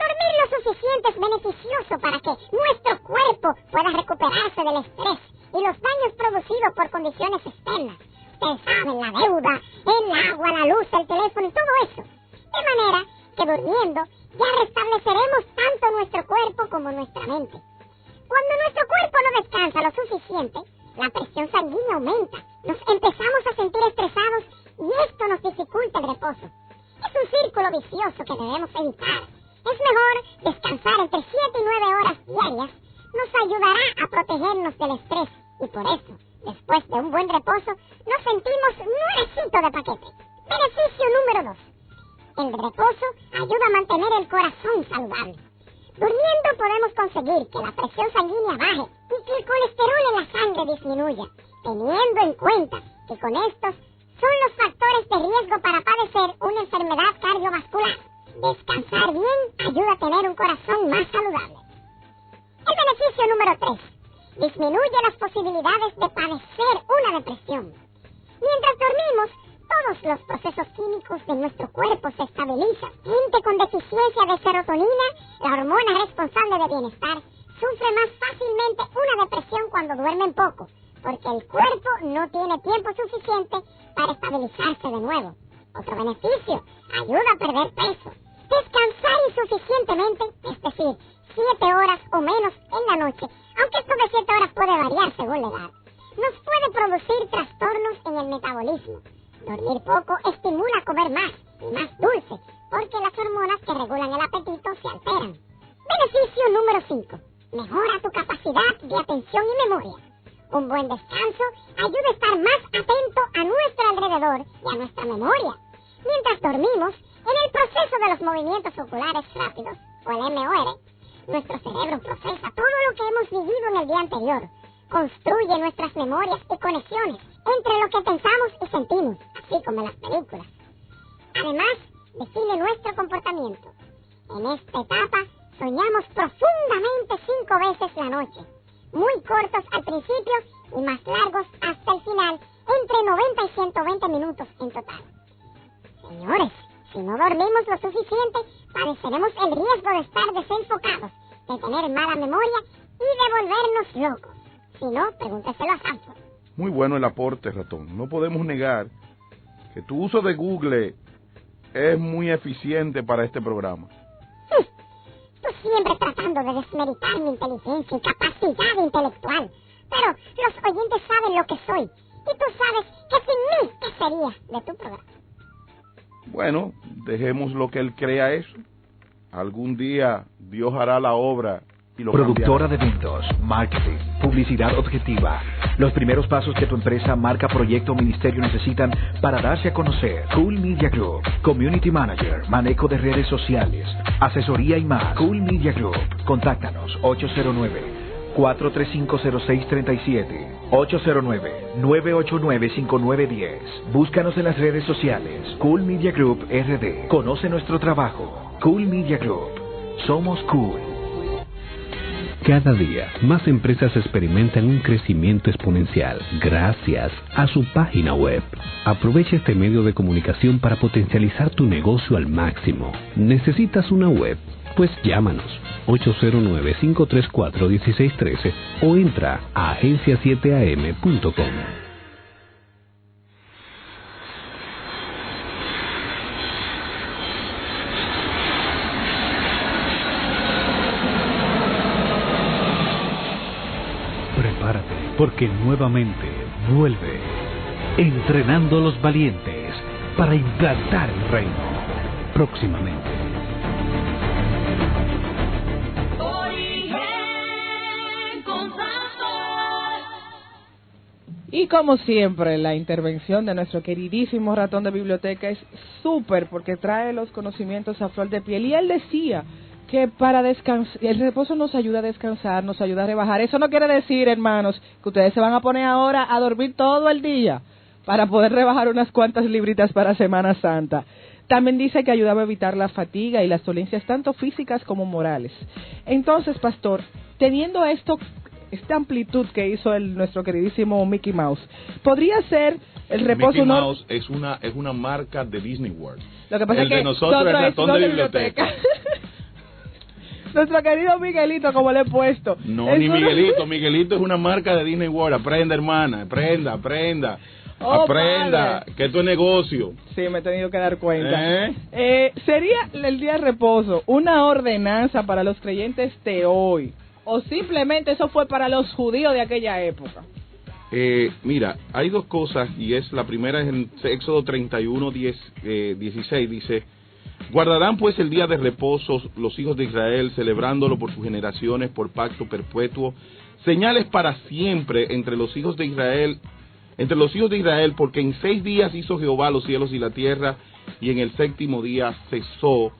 Dormir lo suficiente es beneficioso para que nuestro cuerpo pueda recuperarse del estrés y los daños producidos por condiciones externas. Ustedes saben, la deuda, el agua, la luz, el teléfono y todo eso. De manera que durmiendo ya restableceremos tanto nuestro cuerpo como nuestra mente. Cuando nuestro cuerpo no descansa lo suficiente, la presión sanguínea aumenta, nos empezamos a sentir estresados y esto nos dificulta el reposo. Es un círculo vicioso que debemos evitar. Es mejor descansar entre 7 y 9 horas diarias, nos ayudará a protegernos del estrés y por eso, después de un buen reposo, nos sentimos nuevecito de paquete. Beneficio número 2. El reposo ayuda a mantener el corazón saludable. Durmiendo podemos conseguir que la presión sanguínea baje y que el colesterol en la sangre disminuya, teniendo en cuenta que con estos son los factores de riesgo para padecer una enfermedad cardiovascular. Descansar bien ayuda a tener un corazón más saludable. El beneficio número 3. Disminuye las posibilidades de padecer una depresión. Mientras dormimos, todos los procesos químicos de nuestro cuerpo se estabilizan. Gente con deficiencia de serotonina, la hormona responsable de bienestar, sufre más fácilmente una depresión cuando duermen poco, porque el cuerpo no tiene tiempo suficiente para estabilizarse de nuevo. Otro beneficio, ayuda a perder peso. Descansar insuficientemente, es decir, 7 horas o menos en la noche, aunque esto de 7 horas puede variar según la edad, nos puede producir trastornos en el metabolismo. Dormir poco estimula a comer más y más dulce, porque las hormonas que regulan el apetito se alteran. Beneficio número 5. Mejora tu capacidad de atención y memoria. Un buen descanso ayuda a estar más atento a nuestro alrededor y a nuestra memoria. Mientras dormimos, en el proceso de los movimientos oculares rápidos, o el MOR, nuestro cerebro procesa todo lo que hemos vivido en el día anterior, construye nuestras memorias y conexiones entre lo que pensamos y sentimos, así como en las películas. Además, define nuestro comportamiento. En esta etapa, soñamos profundamente 5 veces la noche, muy cortos al principio y más largos hasta el final, entre 90 y 120 minutos en total. Señores, si no dormimos lo suficiente, padeceremos el riesgo de estar desenfocados, de tener mala memoria y de volvernos locos. Si no, pregúnteselo a Sanford. Muy bueno el aporte, ratón. No podemos negar que tu uso de Google es muy eficiente para este programa. Tú siempre tratando de desmeritar mi inteligencia y capacidad intelectual. Pero los oyentes saben lo que soy. Y tú sabes que sin mí, ¿qué sería de tu programa? Bueno, dejemos lo que él crea eso. Algún día Dios hará la obra y lo Productora cambiará. de eventos, marketing, publicidad objetiva. Los primeros pasos que tu empresa, marca, proyecto o ministerio necesitan para darse a conocer. Cool Media Group, Community Manager, manejo de redes sociales, asesoría y más. Cool Media Group. Contáctanos 809-435-0637, 809-989-5910. Búscanos en las redes sociales. Cool Media Group RD. Conoce nuestro trabajo. Cool Media Group. Somos cool. Cada día, más empresas experimentan un crecimiento exponencial gracias a su página web. Aprovecha este medio de comunicación para potencializar tu negocio al máximo. ¿Necesitas una web? Pues llámanos 809-534-1613 o entra a agencia7am.com. Prepárate, porque nuevamente vuelve Entrenando a los Valientes para implantar el reino. Próximamente. Y como siempre, la intervención de nuestro queridísimo ratón de biblioteca es súper porque trae los conocimientos a flor de piel. Y él decía que para descansar, el reposo nos ayuda a descansar, nos ayuda a rebajar. Eso no quiere decir, hermanos, que ustedes se van a poner ahora a dormir todo el día para poder rebajar unas cuantas libritas para Semana Santa. También dice que ayudaba a evitar la fatiga y las dolencias tanto físicas como morales. Entonces, pastor, teniendo esta amplitud que hizo nuestro queridísimo Mickey Mouse, podría ser el reposo. Mickey Mouse es una marca de Disney World. Lo que pasa el es que de nosotros es ratón de biblioteca. Nuestro querido Miguelito, como le he puesto. No, ni Miguelito. Miguelito es una marca de Disney World. Aprenda, hermana. Aprenda. Oh, aprenda, padre. que esto es negocio. Sí, me he tenido que dar cuenta. ¿Sería el día de reposo una ordenanza para los creyentes de hoy? ¿O simplemente eso fue para los judíos de aquella época? Mira, hay dos cosas, y es la primera es en Éxodo 31:16, dice: guardarán pues el día de reposo los hijos de Israel, celebrándolo por sus generaciones, por pacto perpetuo, señales para siempre entre los hijos de Israel, porque en 6 días hizo Jehová los cielos y la tierra, y en el 7º día cesó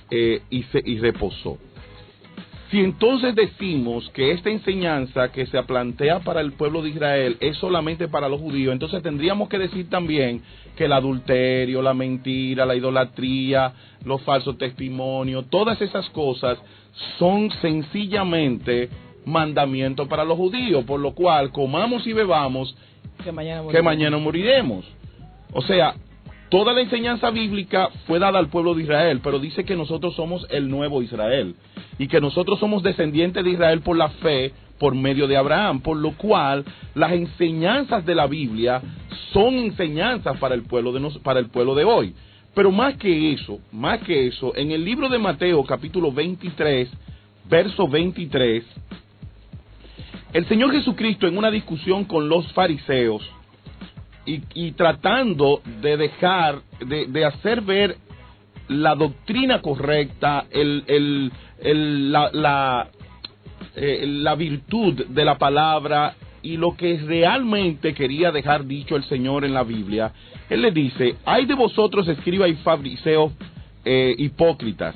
y reposó. Si entonces decimos que esta enseñanza que se plantea para el pueblo de Israel es solamente para los judíos, entonces tendríamos que decir también que el adulterio, la mentira, la idolatría, los falsos testimonios, todas esas cosas son sencillamente mandamientos para los judíos, por lo cual comamos y bebamos que mañana moriremos. O sea, toda la enseñanza bíblica fue dada al pueblo de Israel, pero dice que nosotros somos el nuevo Israel y que nosotros somos descendientes de Israel por la fe, por medio de Abraham, por lo cual las enseñanzas de la Biblia son enseñanzas para el pueblo de hoy. Pero más que eso, en el libro de Mateo, capítulo 23, verso 23, el Señor Jesucristo, en una discusión con los fariseos y tratando de hacer ver la doctrina correcta, la virtud de la palabra y lo que realmente quería dejar dicho el Señor en la Biblia. Él le dice: ay de vosotros, escribas y fariseos hipócritas,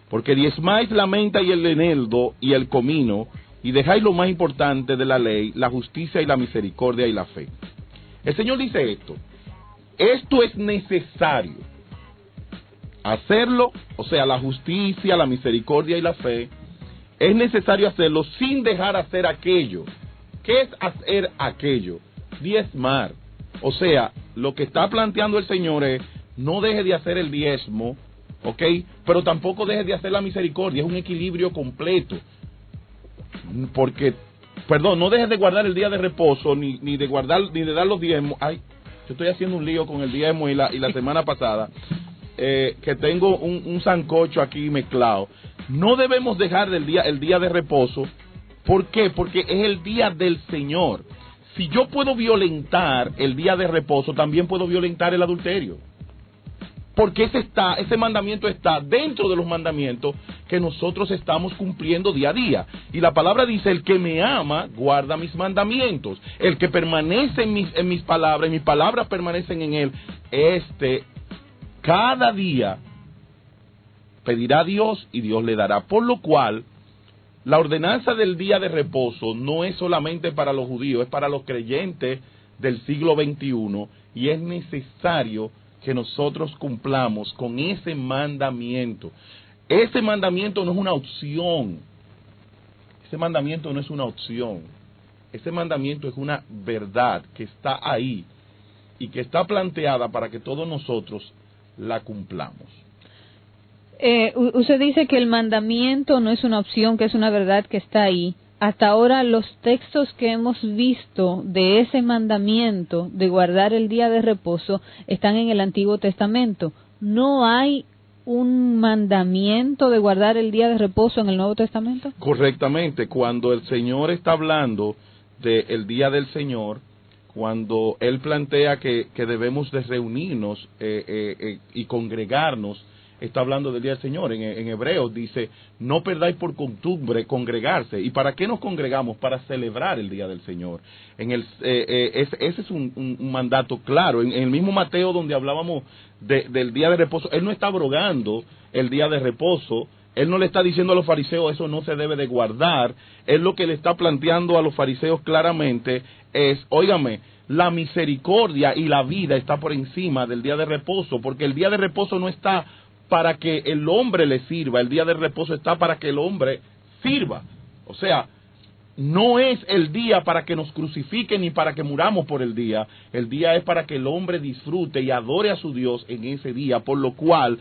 porque diezmáis la menta y el eneldo y el comino, y dejáis lo más importante de la ley, la justicia y la misericordia y la fe. El Señor dice esto es necesario hacerlo, o sea, la justicia, la misericordia y la fe, es necesario hacerlo sin dejar hacer aquello. ¿Qué es hacer aquello? Diezmar. O sea, lo que está planteando el Señor es: no deje de hacer el diezmo, ¿ok? Pero tampoco deje de hacer la misericordia. Es un equilibrio completo. Porque, perdón, no dejes de guardar el día de reposo, ni de dar los diezmos. Ay, yo estoy haciendo un lío con el diezmo y la semana pasada, que tengo un sancocho aquí mezclado. No debemos dejar el día de reposo. ¿Por qué? Porque es el día del Señor. Si yo puedo violentar el día de reposo, también puedo violentar el adulterio. Porque ese mandamiento está dentro de los mandamientos que nosotros estamos cumpliendo día a día. Y la palabra dice: el que me ama, guarda mis mandamientos. El que permanece en mis palabras, y mis palabras permanecen en él, cada día pedirá a Dios y Dios le dará. Por lo cual, la ordenanza del día de reposo no es solamente para los judíos, es para los creyentes del siglo XXI, y es necesario que nosotros cumplamos con ese mandamiento. Ese mandamiento no es una opción. Ese mandamiento no es una opción. Ese mandamiento es una verdad que está ahí y que está planteada para que todos nosotros la cumplamos. Usted dice que el mandamiento no es una opción, que es una verdad que está ahí. Hasta ahora los textos que hemos visto de ese mandamiento de guardar el día de reposo están en el Antiguo Testamento. ¿No hay un mandamiento de guardar el día de reposo en el Nuevo Testamento? Correctamente. Cuando el Señor está hablando del día del Señor, cuando Él plantea que debemos de reunirnos y congregarnos, está hablando del día del Señor. En Hebreos dice: no perdáis por costumbre congregarse. ¿Y para qué nos congregamos? Para celebrar el día del Señor. Ese es un mandato claro. En el mismo Mateo, donde hablábamos del día de reposo, Él no está abrogando el día de reposo. Él no le está diciendo a los fariseos: eso no se debe de guardar. Él lo que le está planteando a los fariseos claramente es: óigame, la misericordia y la vida está por encima del día de reposo, porque el día de reposo no está para que el hombre le sirva, el día de reposo está para que el hombre sirva. O sea, no es el día para que nos crucifiquen ni para que muramos por el día es para que el hombre disfrute y adore a su Dios en ese día, por lo cual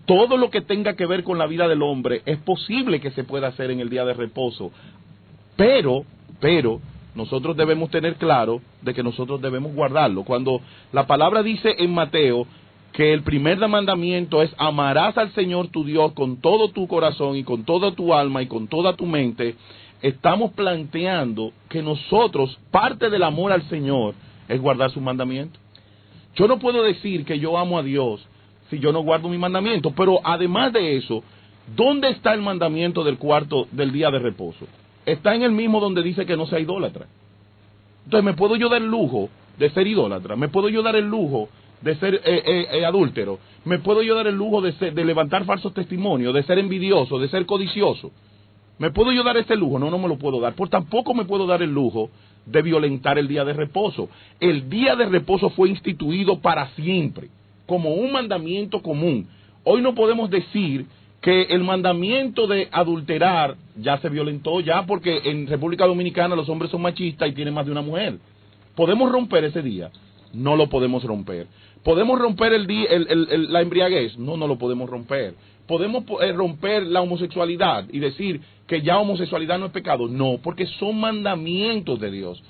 todo lo que tenga que ver con la vida del hombre es posible que se pueda hacer en el día de reposo, pero nosotros debemos tener claro de que nosotros debemos guardarlo. Cuando la palabra dice en Mateo que el primer mandamiento es: amarás al Señor tu Dios con todo tu corazón y con toda tu alma y con toda tu mente, estamos planteando que nosotros, parte del amor al Señor es guardar sus mandamientos. Yo no puedo decir que yo amo a Dios si yo no guardo mi mandamiento, pero además de eso, ¿dónde está el mandamiento del día de reposo? Está en el mismo donde dice que no sea idólatra. Entonces, ¿me puedo yo dar el lujo de ser idólatra? ¿Me puedo yo dar el lujo de ser adúltero? ¿Me puedo yo dar el lujo de levantar falsos testimonios, de ser envidioso, de ser codicioso? ¿Me puedo yo dar ese lujo? No me lo puedo dar. Tampoco me puedo dar el lujo de violentar el día de reposo. El día de reposo fue instituido para siempre, como un mandamiento común. Hoy no podemos decir que el mandamiento de adulterar ya se violentó, ya, porque en República Dominicana los hombres son machistas y tienen más de una mujer. ¿Podemos romper ese día? No lo podemos romper. ¿Podemos romper la embriaguez? No lo podemos romper. ¿Podemos romper la homosexualidad y decir que ya homosexualidad no es pecado? No, porque son mandamientos de Dios.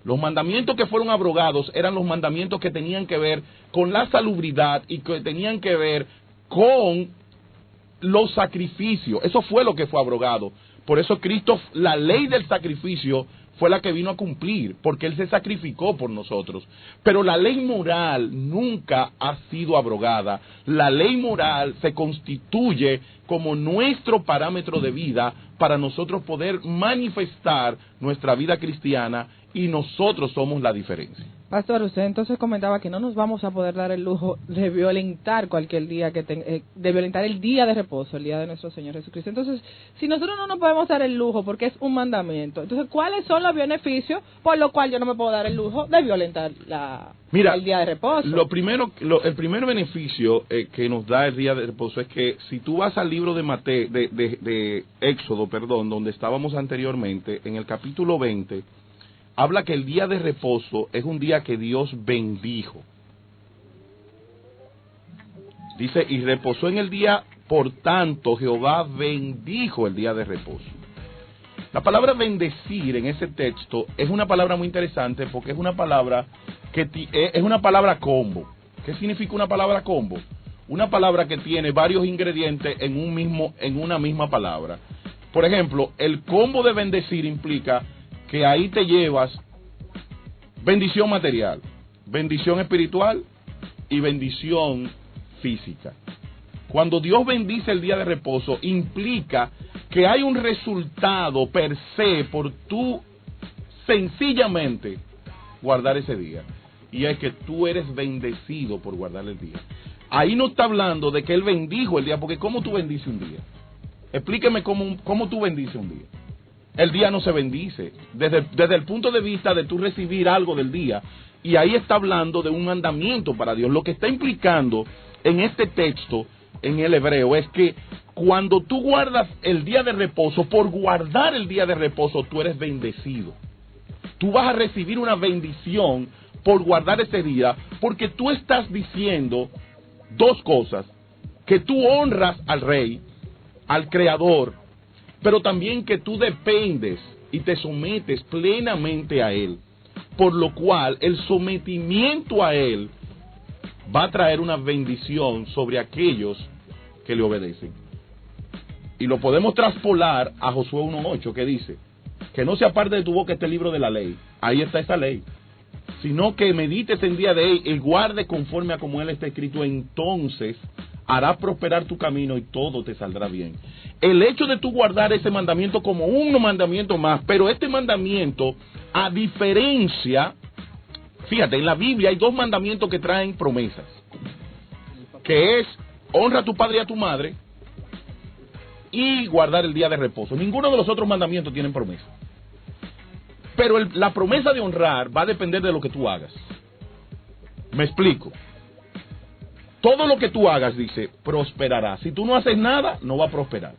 Los mandamientos que fueron abrogados eran los mandamientos que tenían que ver con la salubridad y que tenían que ver con los sacrificios. Eso fue lo que fue abrogado. Por eso Cristo, la ley del sacrificio fue la que vino a cumplir, porque Él se sacrificó por nosotros. Pero la ley moral nunca ha sido abrogada. La ley moral se constituye como nuestro parámetro de vida para nosotros poder manifestar nuestra vida cristiana, y nosotros somos la diferencia. Pastor, usted entonces comentaba que no nos vamos a poder dar el lujo de violentar cualquier día de violentar el día de reposo, el día de nuestro Señor Jesucristo. Entonces, si nosotros no nos podemos dar el lujo porque es un mandamiento, entonces, ¿cuáles son los beneficios por lo cual yo no me puedo dar el lujo de violentar el día de reposo? El primer beneficio que nos da el día de reposo es que si tú vas al libro de Éxodo, donde estábamos anteriormente, en el capítulo 20, habla que el día de reposo es un día que Dios bendijo. Dice, y reposó en el día, por tanto Jehová bendijo el día de reposo. La palabra bendecir en ese texto es una palabra muy interesante, porque es una palabra es una palabra combo. ¿Qué significa una palabra combo? Una palabra que tiene varios ingredientes en una misma palabra. Por ejemplo, el combo de bendecir implica que ahí te llevas bendición material, bendición espiritual y bendición física. Cuando Dios bendice el día de reposo, implica que hay un resultado per se por tú sencillamente guardar ese día. Y es que tú eres bendecido por guardar el día. Ahí no está hablando de que Él bendijo el día, porque ¿cómo tú bendices un día? Explíqueme cómo tú bendices un día. El día no se bendice desde el punto de vista de tú recibir algo del día, y ahí está hablando de un mandamiento para Dios. Lo que está implicando en este texto, en el hebreo, es que cuando tú guardas el día de reposo, por guardar el día de reposo, tú eres bendecido. Tú vas a recibir una bendición por guardar ese día, porque tú estás diciendo dos cosas: que tú honras al Rey, al Creador, pero también que tú dependes y te sometes plenamente a Él, por lo cual el sometimiento a Él va a traer una bendición sobre aquellos que le obedecen. Y lo podemos traspolar a Josué 1:8, que dice, que no se aparte de tu boca este libro de la ley, ahí está esa ley, sino que medites en día de él y guarde conforme a como él está escrito, entonces hará prosperar tu camino y todo te saldrá bien. El hecho de tú guardar ese mandamiento como un mandamiento más, pero este mandamiento, a diferencia, fíjate, en la Biblia hay dos mandamientos que traen promesas, que es honra a tu padre y a tu madre y guardar el día de reposo. Ninguno de los otros mandamientos tienen promesa. Pero la promesa de honrar va a depender de lo que tú hagas. Me explico. Todo lo que tú hagas, dice, prosperará. Si tú no haces nada, no va a prosperar.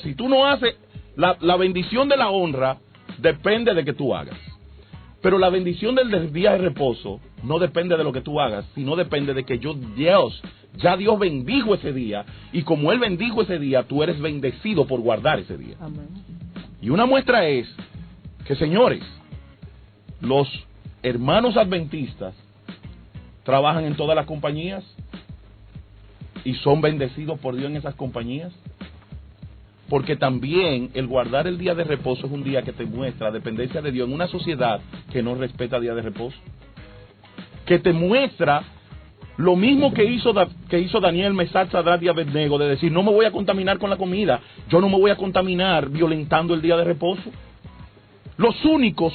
Si tú no haces, la bendición de la honra depende de que tú hagas. Pero la bendición del día de reposo no depende de lo que tú hagas, sino depende de que Dios bendijo ese día, y como Él bendijo ese día, tú eres bendecido por guardar ese día. Amén. Y una muestra es que, señores, los hermanos adventistas trabajan en todas las compañías y son bendecidos por Dios en esas compañías, porque también el guardar el día de reposo es un día que te muestra dependencia de Dios en una sociedad que no respeta el día de reposo, que te muestra lo mismo que hizo Daniel, Mesach, Sadrach y Abednego, de decir, no me voy a contaminar con la comida, yo no me voy a contaminar violentando el día de reposo. Los únicos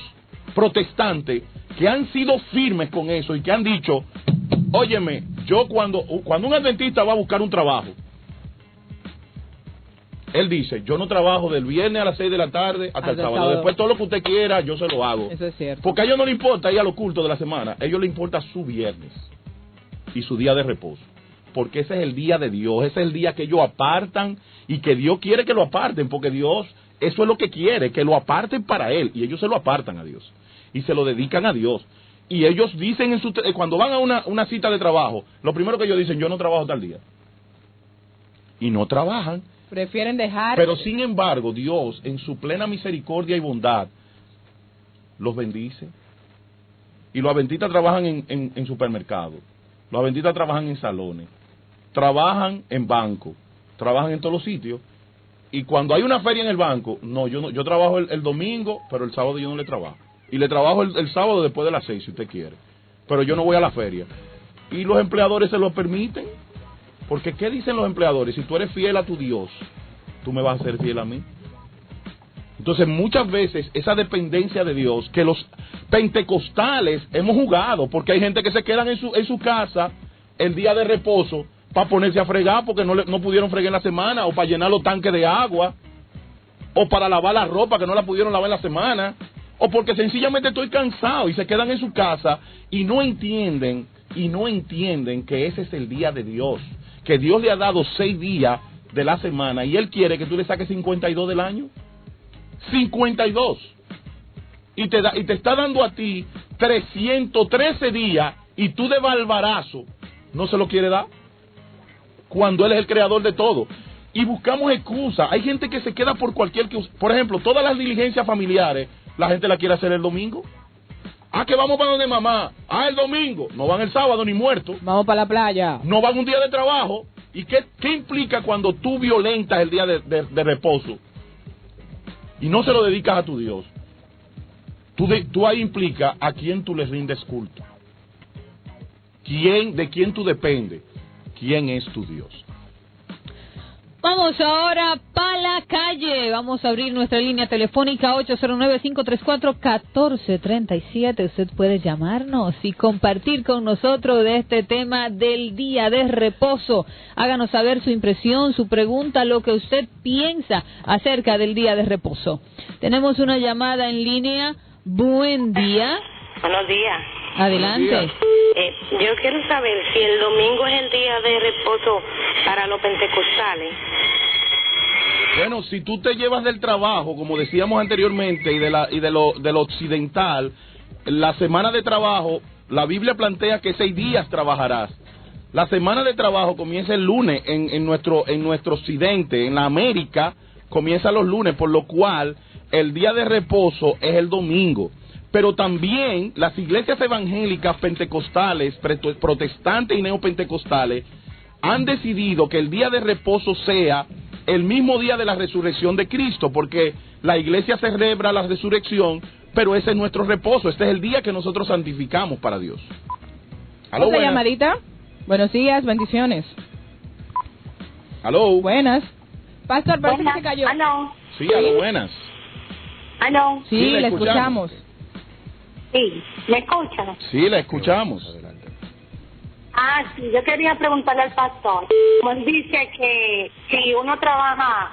protestantes que han sido firmes con eso y que han dicho, óyeme, yo cuando un adventista va a buscar un trabajo, él dice, yo no trabajo del viernes a las 6 de la tarde hasta el sábado. Después todo lo que usted quiera, yo se lo hago. Eso es cierto. Porque a ellos no les importa ir a los cultos de la semana, a ellos les importa su viernes y su día de reposo. Porque ese es el día de Dios, ese es el día que ellos apartan y que Dios quiere que lo aparten, porque Dios, eso es lo que quiere, que lo aparten para Él, y ellos se lo apartan a Dios y se lo dedican a Dios. Y ellos dicen cuando van a una cita de trabajo, lo primero que ellos dicen, yo no trabajo tal día. Y no trabajan. Prefieren dejar. Pero sin embargo, Dios, en su plena misericordia y bondad, los bendice. Y los adventistas trabajan en supermercados, los adventistas trabajan en salones, trabajan en bancos, trabajan en todos los sitios. y cuando hay una feria en el banco, no, yo trabajo el domingo, pero el sábado yo no le trabajo. Y le trabajo el sábado después de las 6, si usted quiere. Pero yo no voy a la feria. Y los empleadores se lo permiten. Porque ¿qué dicen los empleadores? Si tú eres fiel a tu Dios, tú me vas a ser fiel a mí. Entonces muchas veces esa dependencia de Dios, que los pentecostales hemos jugado, porque hay gente que se quedan en su casa el día de reposo para ponerse a fregar porque no pudieron fregar en la semana, o para llenar los tanques de agua, o para lavar la ropa que no la pudieron lavar en la semana, o porque sencillamente estoy cansado y se quedan en su casa y no entienden que ese es el día de Dios, que Dios le ha dado 6 días de la semana y Él quiere que tú le saques 52 del año. 52. Y te está dando a ti 313 días y tú de barbarazo no se lo quiere dar cuando Él es el creador de todo. Y buscamos excusas. Hay gente que se queda por cualquier... Por ejemplo, todas las diligencias familiares, la gente la quiere hacer el domingo. Que vamos para donde mamá. El domingo. No van el sábado ni muertos. Vamos para la playa. No van un día de trabajo. ¿Y qué implica cuando tú violentas el día de reposo? Y no se lo dedicas a tu Dios. Tú ahí implica a quién tú le rindes culto. ¿De quién tú dependes? ¿Quién es tu Dios? Vamos ahora para la calle. Vamos a abrir nuestra línea telefónica 809-534-1437. Usted puede llamarnos y compartir con nosotros de este tema del día de reposo. Háganos saber su impresión, su pregunta, lo que usted piensa acerca del día de reposo. Tenemos una llamada en línea. Buen día. Buenos días. Adelante. Yo quiero saber si el domingo es el día de reposo para los pentecostales. Bueno, si tú te llevas del trabajo, como decíamos anteriormente, y de lo occidental, la semana de trabajo, la Biblia plantea que 6 días trabajarás. La semana de trabajo comienza el lunes en nuestro occidente, en la América, comienza los lunes, por lo cual el día de reposo es el domingo. Pero también las iglesias evangélicas pentecostales, protestantes y neopentecostales han decidido que el día de reposo sea el mismo día de la resurrección de Cristo, porque la iglesia celebra la resurrección, pero ese es nuestro reposo, este es el día que nosotros santificamos para Dios. ¿Aló, buenas? Llamadita. Buenos días, bendiciones. Aló. Buenas. Pastor, parece que se cayó. Aló. Sí, aló, buenas. Aló. Sí, le escuchamos. Sí, ¿me escuchan? Sí, la escuchamos. Adelante. Sí, yo quería preguntarle al pastor. Como él dice que si uno trabaja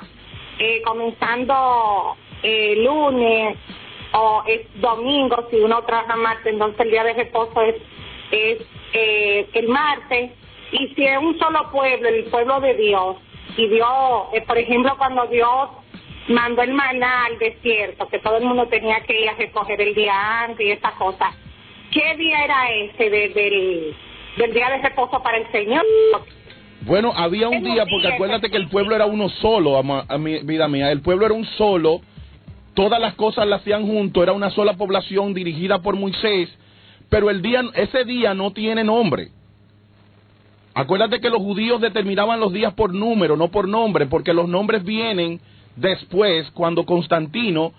comenzando lunes o es domingo, si uno trabaja martes, entonces el día de reposo es el martes. Y si es un solo pueblo, el pueblo de Dios, y Dios, por ejemplo, cuando Dios mandó el maná al desierto, que todo el mundo tenía que ir a recoger el día antes y esa cosa. ¿Qué día era ese del día de reposo para el Señor? Bueno, había un día, porque acuérdate que el pueblo era uno solo, vida mía, el pueblo era un solo, todas las cosas las hacían juntos, era una sola población dirigida por Moisés, pero ese día no tiene nombre. Acuérdate que los judíos determinaban los días por número, no por nombre, porque los nombres vienen después, cuando Constantino,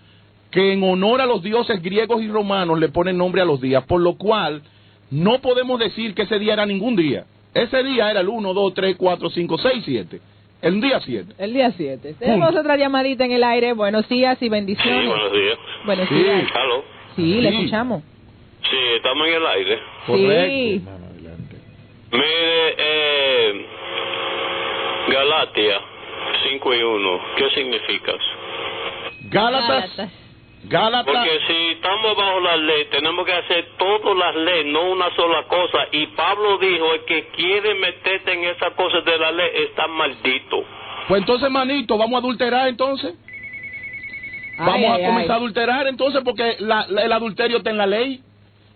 que en honor a los dioses griegos y romanos le pone nombre a los días, por lo cual no podemos decir que ese día era ningún día. Ese día era el 1, 2, 3, 4, 5, 6, 7. El día 7. El día 7. Tenemos otra llamadita en el aire. Buenos días y bendiciones. Sí, buenos días. Buenos días. ¿Aló? Sí, le escuchamos. Sí, estamos en el aire. Correcto. Sí. Mire, Galatia 5:1, ¿qué significa? Gálatas. Porque si estamos bajo la ley, tenemos que hacer todas las leyes, no una sola cosa. Y Pablo dijo, el que quiere meterte en esas cosas de la ley está maldito. Pues entonces, manito, ¿vamos a adulterar entonces? Vamos a comenzar a adulterar entonces, porque el adulterio está en la ley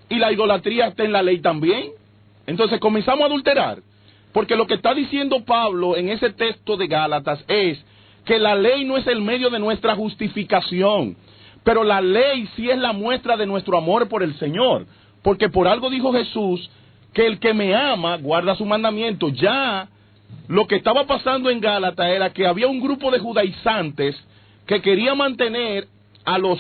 y la idolatría está en la ley también. Entonces comenzamos a adulterar, porque lo que está diciendo Pablo en ese texto de Gálatas es que la ley no es el medio de nuestra justificación, pero la ley sí es la muestra de nuestro amor por el Señor, porque por algo dijo Jesús que el que me ama guarda su mandamiento. Ya lo que estaba pasando en Gálatas era que había un grupo de judaizantes que quería mantener a los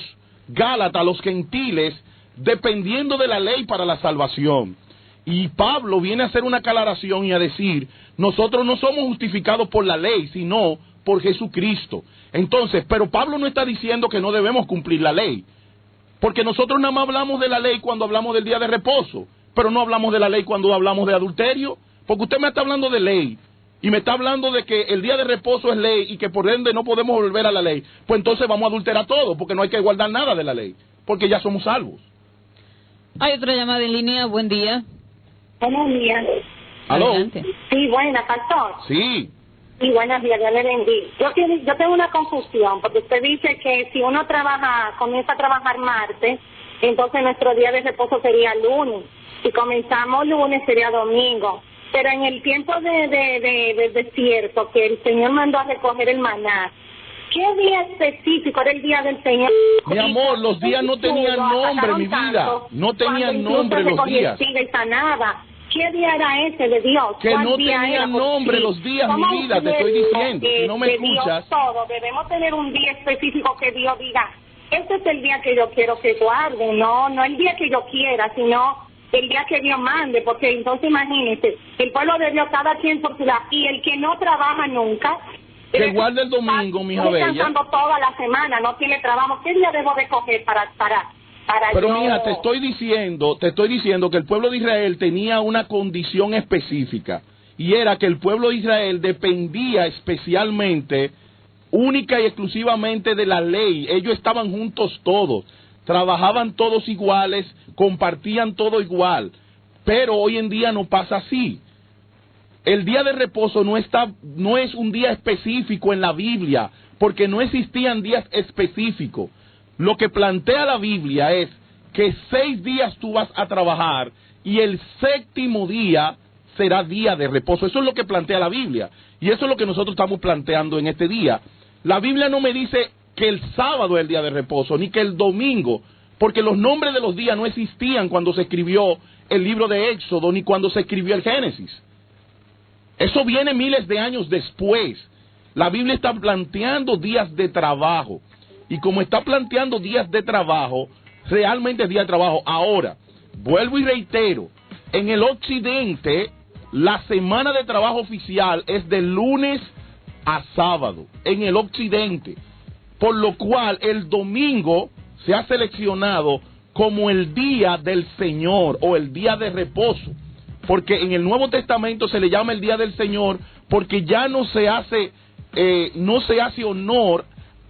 Gálatas, a los gentiles, dependiendo de la ley para la salvación. Y Pablo viene a hacer una aclaración y a decir, nosotros no somos justificados por la ley, sino por Jesucristo. Entonces, pero Pablo no está diciendo que no debemos cumplir la ley, porque nosotros nada más hablamos de la ley cuando hablamos del día de reposo, pero no hablamos de la ley cuando hablamos de adulterio, porque usted me está hablando de ley, y me está hablando de que el día de reposo es ley, y que por ende no podemos volver a la ley, pues entonces vamos a adulterar todo, porque no hay que guardar nada de la ley, porque ya somos salvos. Hay otra llamada en línea, buen día. Buenos días. ¿Aló? Adelante. Sí, buena, pastor. Sí. Sí, buenos días, Dios le bendiga. Yo tengo una confusión, porque usted dice que si uno comienza a trabajar martes, entonces nuestro día de reposo sería lunes. Si comenzamos lunes, sería domingo. Pero en el tiempo del desierto, que el Señor mandó a recoger el maná, ¿qué día específico era el día del Señor? Mi amor, los días no tenían nombre, mi vida. No tenían nombre los días. Y sanaba. ¿Qué día era ese de Dios? Que no tenían nombre los días, mi vida, te estoy diciendo. Si no me escuchas. Todo. Debemos tener un día específico que Dios diga, este es el día que yo quiero que guarden. No el día que yo quiera, sino el día que Dios mande. Porque entonces imagínense, el pueblo de Dios, cada quien por su lado. Y el que no trabaja nunca, que guarde el domingo, mi hija bella. Descansando toda la semana, no tiene trabajo. ¿Qué día debo de coger para Pero yo? mija, te estoy diciendo que el pueblo de Israel tenía una condición específica, y era que el pueblo de Israel dependía especialmente, única y exclusivamente de la ley. Ellos estaban juntos todos, trabajaban todos iguales, compartían todo igual, pero hoy en día no pasa así. El día de reposo no es un día específico en la Biblia, porque no existían días específicos. Lo que plantea la Biblia es que 6 días tú vas a trabajar y el 7º día será día de reposo. Eso es lo que plantea la Biblia, y eso es lo que nosotros estamos planteando en este día. La Biblia no me dice que el sábado es el día de reposo, ni que el domingo, porque los nombres de los días no existían cuando se escribió el libro de Éxodo, ni cuando se escribió el Génesis. Eso viene miles de años después. La Biblia está planteando días de trabajo. Y como está planteando días de trabajo, realmente es día de trabajo. Ahora, vuelvo y reitero, en el occidente, la semana de trabajo oficial es de lunes a sábado, en el occidente. Por lo cual, el domingo se ha seleccionado como el día del Señor o el día de reposo. Porque en el Nuevo Testamento se le llama el día del Señor, porque ya no se hace honor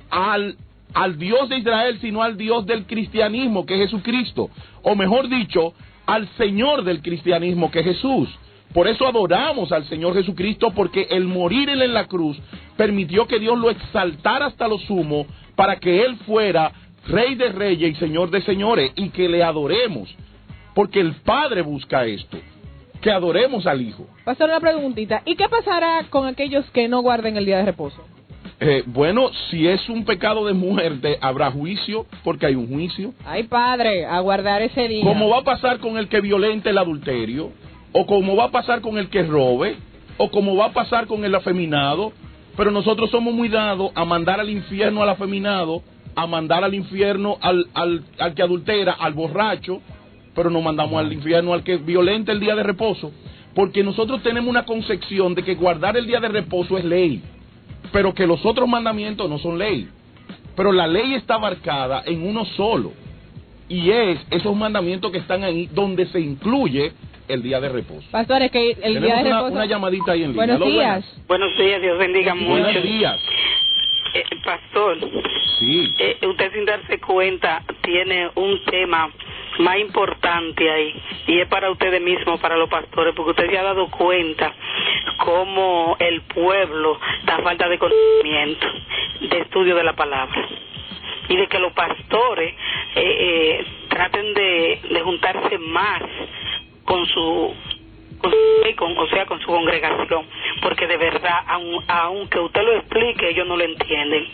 al Dios de Israel, sino al Dios del cristianismo, que es Jesucristo, o mejor dicho, al Señor del cristianismo, que es Jesús. Por eso adoramos al Señor Jesucristo, porque el morir en la cruz permitió que Dios lo exaltara hasta lo sumo, para que Él fuera Rey de Reyes y Señor de Señores, y que le adoremos, porque el Padre busca esto, que adoremos al Hijo. Pastor, una preguntita, ¿y qué pasará con aquellos que no guarden el día de reposo? Bueno, si es un pecado de muerte, habrá juicio, porque hay un juicio. Ay, Padre, a guardar ese día. Como va a pasar con el que violente el adulterio, o como va a pasar con el que robe, o como va a pasar con el afeminado. Pero nosotros somos muy dados a mandar al infierno al afeminado, a mandar al infierno al que adultera, al borracho, pero no mandamos al infierno al que violenta el día de reposo, porque nosotros tenemos una concepción de que guardar el día de reposo es ley, pero que los otros mandamientos no son ley. Pero la ley está abarcada en uno solo, y es esos mandamientos que están ahí donde se incluye el día de reposo. Pastor, es que el día de reposo... Una llamadita ahí en línea. Buenos días. Buenos días, Dios bendiga mucho. Buenos días. Pastor, sí. Usted sin darse cuenta tiene un tema más importante ahí, y es para ustedes mismos, para los pastores, porque usted se ha dado cuenta cómo el pueblo da falta de conocimiento, de estudio de la palabra, y de que los pastores traten de juntarse más con su congregación, porque de verdad, aunque usted lo explique, ellos no lo entienden.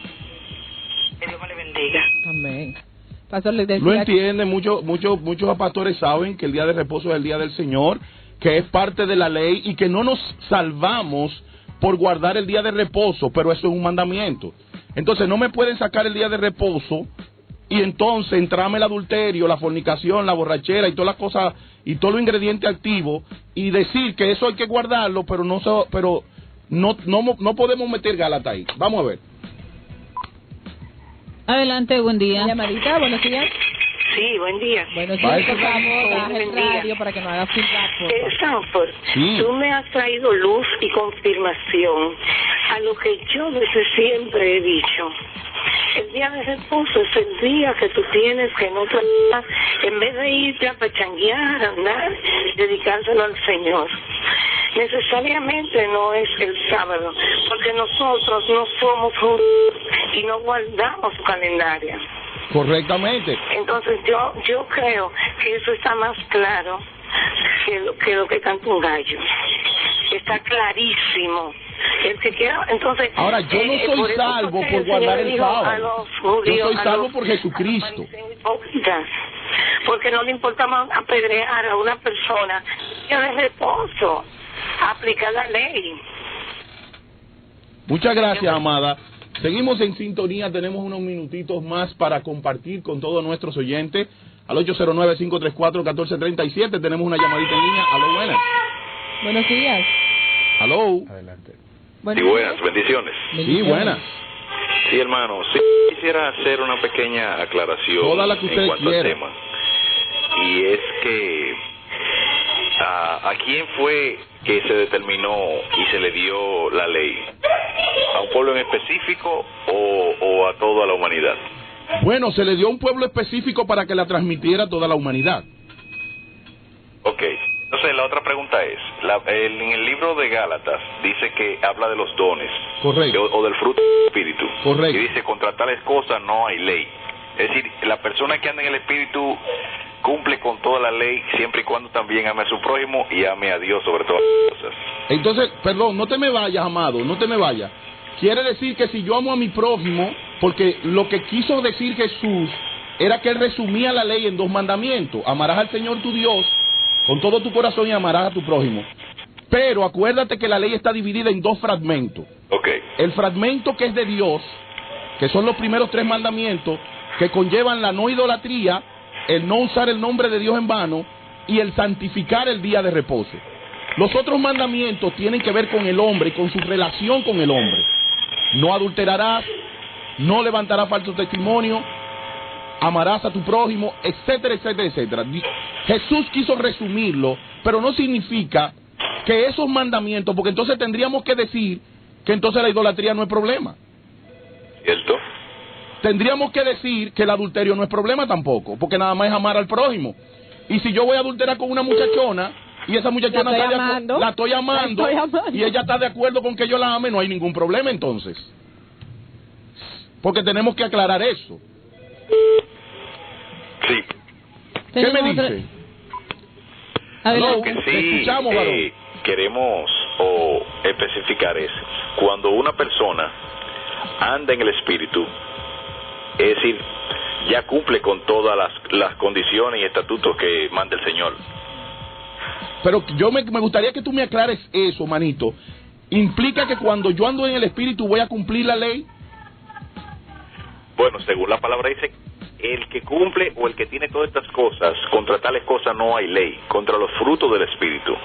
Que Dios me le bendiga. Amén. Pastor, les decía... Lo entienden, muchos pastores saben que el día de reposo es el día del Señor, que es parte de la ley, y que no nos salvamos por guardar el día de reposo, pero eso es un mandamiento. Entonces no me pueden sacar el día de reposo y entonces entrarme el adulterio, la fornicación, la borrachera y todas las cosas y todos los ingredientes activos y decir que eso hay que guardarlo, pero no podemos meter Gálatas ahí. Vamos a ver. Adelante, buen día. Llamadita, buenos días. Sí, buen día. Buenos días, por favor, baja el radio para que no haga feedback. Sanford, sí. Tú me has traído luz y confirmación a lo que yo desde siempre he dicho. El día de reposo es el día que tú tienes que no trabajar, en vez de irte a pechanguear, andar, dedicárselo al Señor. Necesariamente no es el sábado, porque nosotros no somos judíos y no guardamos su calendario. Correctamente. Entonces yo creo que eso está más claro que lo que canta un gallo. Está clarísimo. El que quiera, entonces, ahora, yo no soy salvo por guardar el sábado. Yo soy salvo por Jesucristo. Porque no le importa más apedrear a una persona que de reposo, aplicar la ley. Muchas gracias, amada. Seguimos en sintonía, tenemos unos minutitos más para compartir con todos nuestros oyentes. Al 809-534-1437 tenemos una llamadita en línea. Aló, buenas. Buenos días. Aló. Adelante. Sí, buenas, bendiciones. Sí, buenas. Sí, hermano, sí, quisiera hacer una pequeña aclaración Toda la que en usted cuanto quiera. al tema. Y es que ¿a quién fue que se determinó y se le dio la ley? ¿A un pueblo en específico o a toda la humanidad? Bueno, se le dio a un pueblo específico para que la transmitiera a toda la humanidad. Ok. Entonces, la otra pregunta es, en el libro de Gálatas dice que habla de los dones. Correcto. O del fruto del Espíritu. Correcto. Y dice, contra tales cosas no hay ley. Es decir, la persona que anda en el Espíritu cumple con toda la ley, siempre y cuando también ame a su prójimo y ame a Dios sobre todas las cosas. Entonces, perdón, no te me vayas, amado, no te me vayas. Quiere decir que si yo amo a mi prójimo, porque lo que quiso decir Jesús era que él resumía la ley en 2 mandamientos. Amarás al Señor tu Dios con todo tu corazón y amarás a tu prójimo. Pero acuérdate que la ley está dividida en 2 fragmentos. Okay. El fragmento que es de Dios, que son los primeros 3 mandamientos, que conllevan la no idolatría, el no usar el nombre de Dios en vano y el santificar el día de reposo. Los otros mandamientos tienen que ver con el hombre y con su relación con el hombre. No adulterarás, no levantarás falso testimonio, amarás a tu prójimo, etcétera, etcétera, etcétera. Jesús quiso resumirlo, pero no significa que esos mandamientos, porque entonces tendríamos que decir que entonces la idolatría no es problema. ¿Cierto? Tendríamos que decir que el adulterio no es problema tampoco, porque nada más es amar al prójimo. Y si yo voy a adulterar con una muchachona y esa muchachona la estoy amando y ella está de acuerdo con que yo la ame, no hay ningún problema entonces. Porque tenemos que aclarar eso. Sí. ¿Qué me dice? Lo que sí queremos especificar es cuando una persona anda en el Espíritu, es decir, ya cumple con todas las condiciones y estatutos que manda el Señor. Pero yo me gustaría que tú me aclares eso, manito. ¿Implica que cuando yo ando en el Espíritu voy a cumplir la ley? Bueno, según la palabra dice, el que cumple o el que tiene todas estas cosas, contra tales cosas no hay ley, contra los frutos del Espíritu,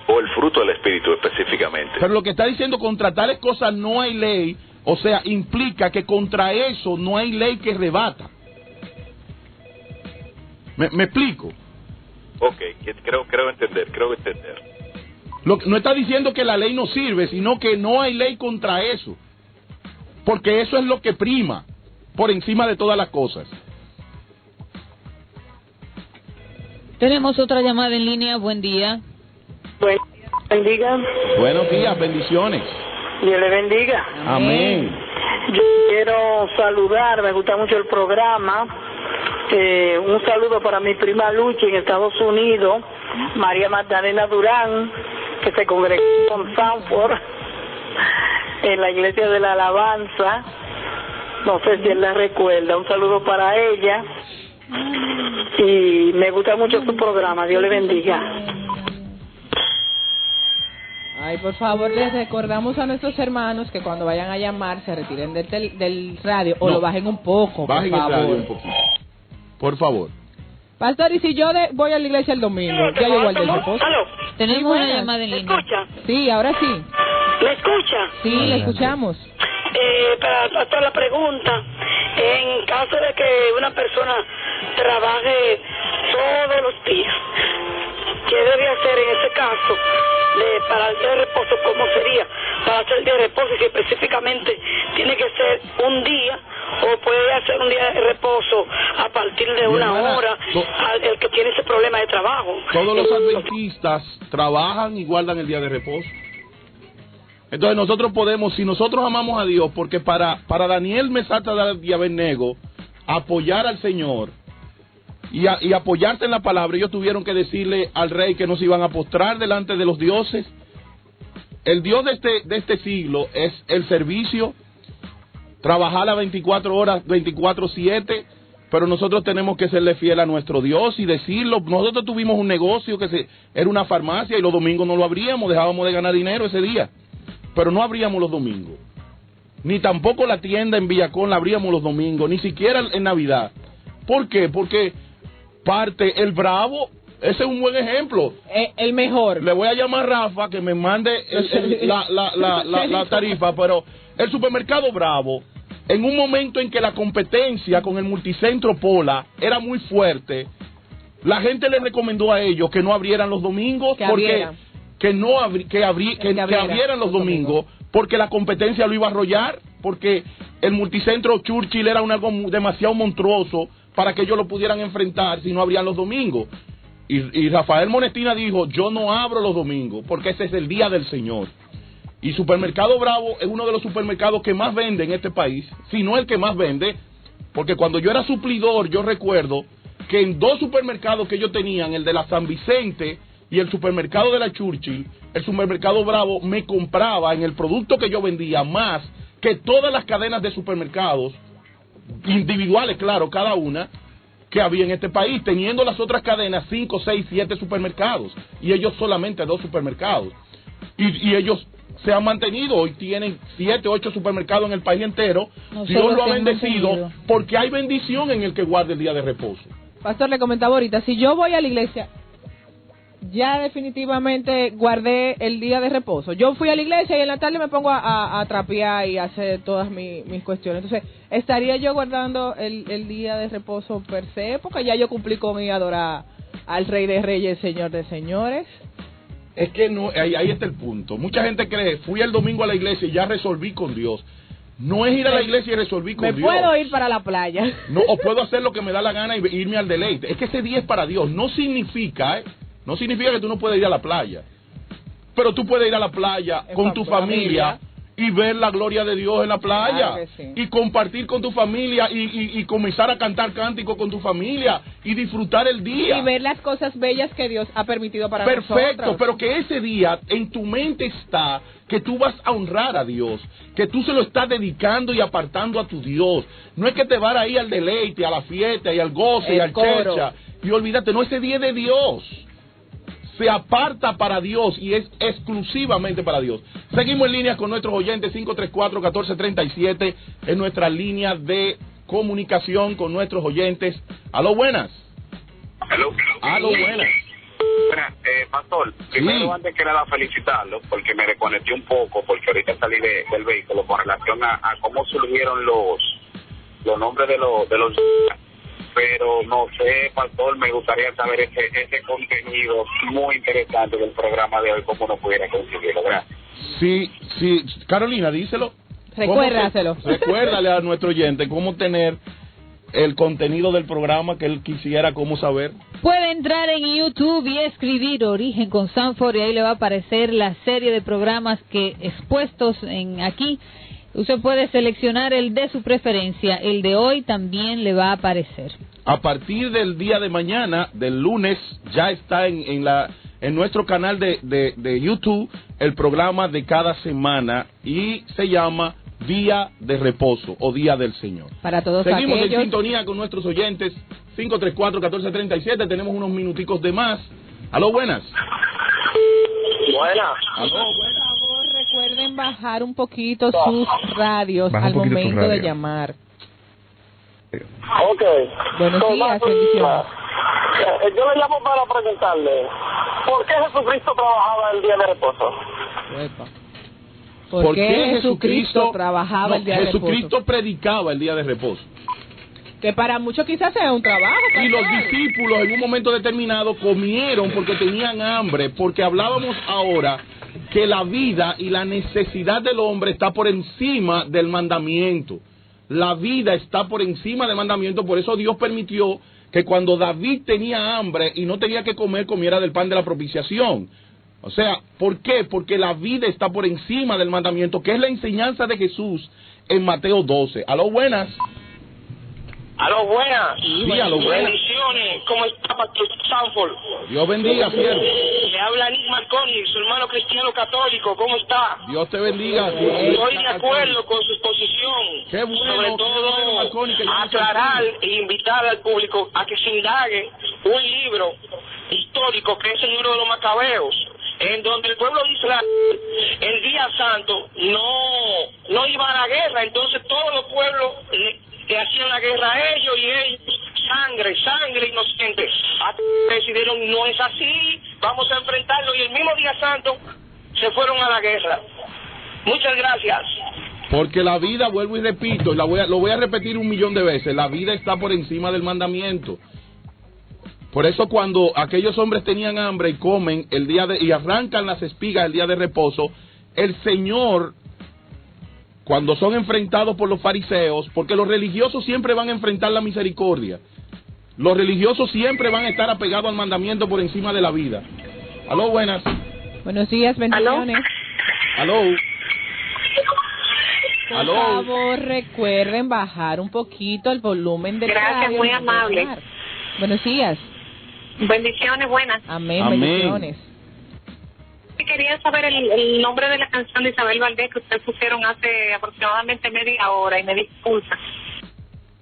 o el fruto del Espíritu específicamente. Pero lo que está diciendo, contra tales cosas no hay ley, o sea, implica que contra eso no hay ley que rebata. ¿Me explico? Ok, creo entender. No está diciendo que la ley no sirve, sino que no hay ley contra eso. Porque eso es lo que prima por encima de todas las cosas. Tenemos otra llamada en línea. Buen día. Bendiga. Buenos días, bendiciones. Dios le bendiga. Amén. Yo quiero saludar, me gusta mucho el programa. Un saludo para mi prima Luchi en Estados Unidos, María Magdalena Durán, que se congregó con Sanford en la Iglesia de la Alabanza. No sé si él la recuerda. Un saludo para ella. Y me gusta mucho su programa. Dios le bendiga. Ay, por favor, les recordamos a nuestros hermanos que cuando vayan a llamar se retiren del radio o lo bajen un poco, bajen por favor. el radio un poquito. Por favor. Pastor, y si yo voy a la iglesia el domingo, ya yo guardé el reposo. Tenemos una llamada en línea. ¿Me escucha? Sí, ahora sí. ¿Me escucha? Sí, le escuchamos. Para hacer la pregunta, en caso de que una persona trabaje todos los días, ¿qué debe hacer en ese caso para el día de reposo? ¿Cómo sería para hacer el día de reposo? Si específicamente tiene que ser un día o puede hacer un día de reposo a partir de una hora el que tiene ese problema de trabajo. Todos los adventistas trabajan y guardan el día de reposo. Entonces nosotros podemos, si nosotros amamos a Dios, porque para Daniel Mesata y Abednego apoyar al Señor y apoyarse en la palabra, ellos tuvieron que decirle al rey que no se iban a postrar delante de los dioses. El Dios de este siglo es el servicio, trabajar las 24 horas, 24/7, pero nosotros tenemos que serle fiel a nuestro Dios y decirlo. Nosotros tuvimos un negocio que era una farmacia y los domingos no lo abríamos, dejábamos de ganar dinero ese día, pero no abríamos los domingos. Ni tampoco la tienda en Villacón la abríamos los domingos, ni siquiera en Navidad. ¿Por qué? Porque el Bravo, ese es un buen ejemplo. El mejor. Le voy a llamar a Rafa que me mande la tarifa, pero el supermercado Bravo, en un momento en que la competencia con el multicentro Pola era muy fuerte, la gente les recomendó a ellos que no abrieran los domingos, que abrieran los domingos, porque la competencia lo iba a arrollar, porque el multicentro Churchill era algo demasiado monstruoso para que ellos lo pudieran enfrentar si no abrían los domingos. Y Rafael Monestina dijo, yo no abro los domingos, porque ese es el día del Señor. Y Supermercado Bravo es uno de los supermercados que más vende en este país, si no el que más vende, porque cuando yo era suplidor, yo recuerdo que en 2 supermercados que ellos tenían, el de la San Vicente y el supermercado de la Churchill, el Supermercado Bravo me compraba en el producto que yo vendía más que todas las cadenas de supermercados, individuales, claro, cada una, que había en este país, teniendo las otras cadenas 5, 6, 7 supermercados, y ellos solamente 2 supermercados. Y ellos se han mantenido, hoy tienen 7, 8 supermercados en el país entero. Dios lo ha bendecido, porque hay bendición en el que guarde el día de reposo. Pastor, le comentaba ahorita, si yo voy a la iglesia, ya definitivamente guardé el día de reposo. Yo fui a la iglesia y en la tarde me pongo a trapear y a hacer todas mis cuestiones. Entonces, ¿estaría yo guardando el día de reposo per se? Porque ya yo cumplí con ir a adorar al Rey de Reyes, Señor de Señores. Es que no, ahí está el punto. Mucha gente cree, fui el domingo a la iglesia y ya resolví con Dios. No es ir a la iglesia y resolví con Dios. Me puedo ir para la playa. No, o puedo hacer lo que me da la gana y irme al deleite. Es que ese día es para Dios. No significa que tú no puedes ir a la playa. Pero tú puedes ir a la playa con tu familia y ver la gloria de Dios en la playa. Claro que sí. Y compartir con tu familia y comenzar a cantar cánticos con tu familia y disfrutar el día. Y ver las cosas bellas que Dios ha permitido para nosotros. Perfecto, pero que ese día en tu mente está que tú vas a honrar a Dios, que tú se lo estás dedicando y apartando a tu Dios. No es que te vas a ir al deleite, a la fiesta y al goce y al chercha. Y olvídate, no, ese día es de Dios. Se aparta para Dios y es exclusivamente para Dios. Seguimos en línea con nuestros oyentes, 534-1437, en nuestra línea de comunicación con nuestros oyentes. Aló, buenas. Aló, buenas. Buenas, Pastor, primero antes que nada felicitarlo, porque me desconecté un poco, porque ahorita salí del vehículo con relación a cómo surgieron los nombres de los pero no sé, Pastor, me gustaría saber ese contenido muy interesante del programa de hoy, cómo uno pudiera conseguirlo. Gracias. Sí, Carolina, díselo. Recuérdaselo. Recuérdale a nuestro oyente cómo tener el contenido del programa que él quisiera, cómo saber. Puede entrar en YouTube y escribir Origen con Sanford y ahí le va a aparecer la serie de programas que expuestos aquí. Usted puede seleccionar el de su preferencia. El de hoy también le va a aparecer. A partir del día de mañana, del lunes, ya está en nuestro canal de YouTube el programa de cada semana y se llama Día de Reposo o Día del Señor. Para todos Seguimos aquellos... en sintonía con nuestros oyentes, 534-1437, tenemos unos minuticos de más. Aló, buenas. Buenas. Aló, buenas. Recuerden bajar un poquito sus radios al momento de llamar. Ok. Buenos días, bendiciones. Yo le llamo para preguntarle, ¿por qué Jesucristo trabajaba el día de reposo? ¿Por qué Jesucristo trabajaba el día de reposo? Jesucristo predicaba el día de reposo. Que para muchos quizás sea un trabajo. Y los discípulos en un momento determinado comieron porque tenían hambre, porque hablábamos ahora que la vida y la necesidad del hombre está por encima del mandamiento. La vida está por encima del mandamiento, por eso Dios permitió que cuando David tenía hambre y no tenía que comer, comiera del pan de la propiciación. O sea, ¿por qué? Porque la vida está por encima del mandamiento, que es la enseñanza de Jesús en Mateo 12. Aló, buenas. Aló, buenas. Sí, aló, buenas. Bendiciones. ¿Cómo está, Pastor Sanford? Dios bendiga, siervo. Le habla Nick Marconi, su hermano cristiano católico. ¿Cómo está? Dios te bendiga. Estoy de acuerdo con su exposición. Qué bueno. Sobre todo, Marconi, aclarar e invitar al público a que se indague un libro histórico que es el libro de los Macabeos, en donde el pueblo de Israel el día santo no iba a la guerra, entonces todos los pueblos le hacían la guerra a ellos y ellos sangre inocente. Decidieron, no es así, vamos a enfrentarlo, y el mismo día santo se fueron a la guerra. Muchas gracias. Porque la vida, vuelvo y repito, lo voy a repetir 1,000,000 de veces, la vida está por encima del mandamiento. Por eso cuando aquellos hombres tenían hambre y comen y arrancan las espigas el día de reposo, el Señor, cuando son enfrentados por los fariseos, porque los religiosos siempre van a enfrentar la misericordia, los religiosos siempre van a estar apegados al mandamiento por encima de la vida. Aló, buenas. Buenos días, bendiciones. Aló. Por favor, recuerden bajar un poquito el volumen del radio. Gracias, muy amable. Buenos días. Bendiciones, buenas. Amén. Bendiciones. Quería saber el nombre de la canción de Isabel Valdés que ustedes pusieron hace aproximadamente media hora, y me disculpa.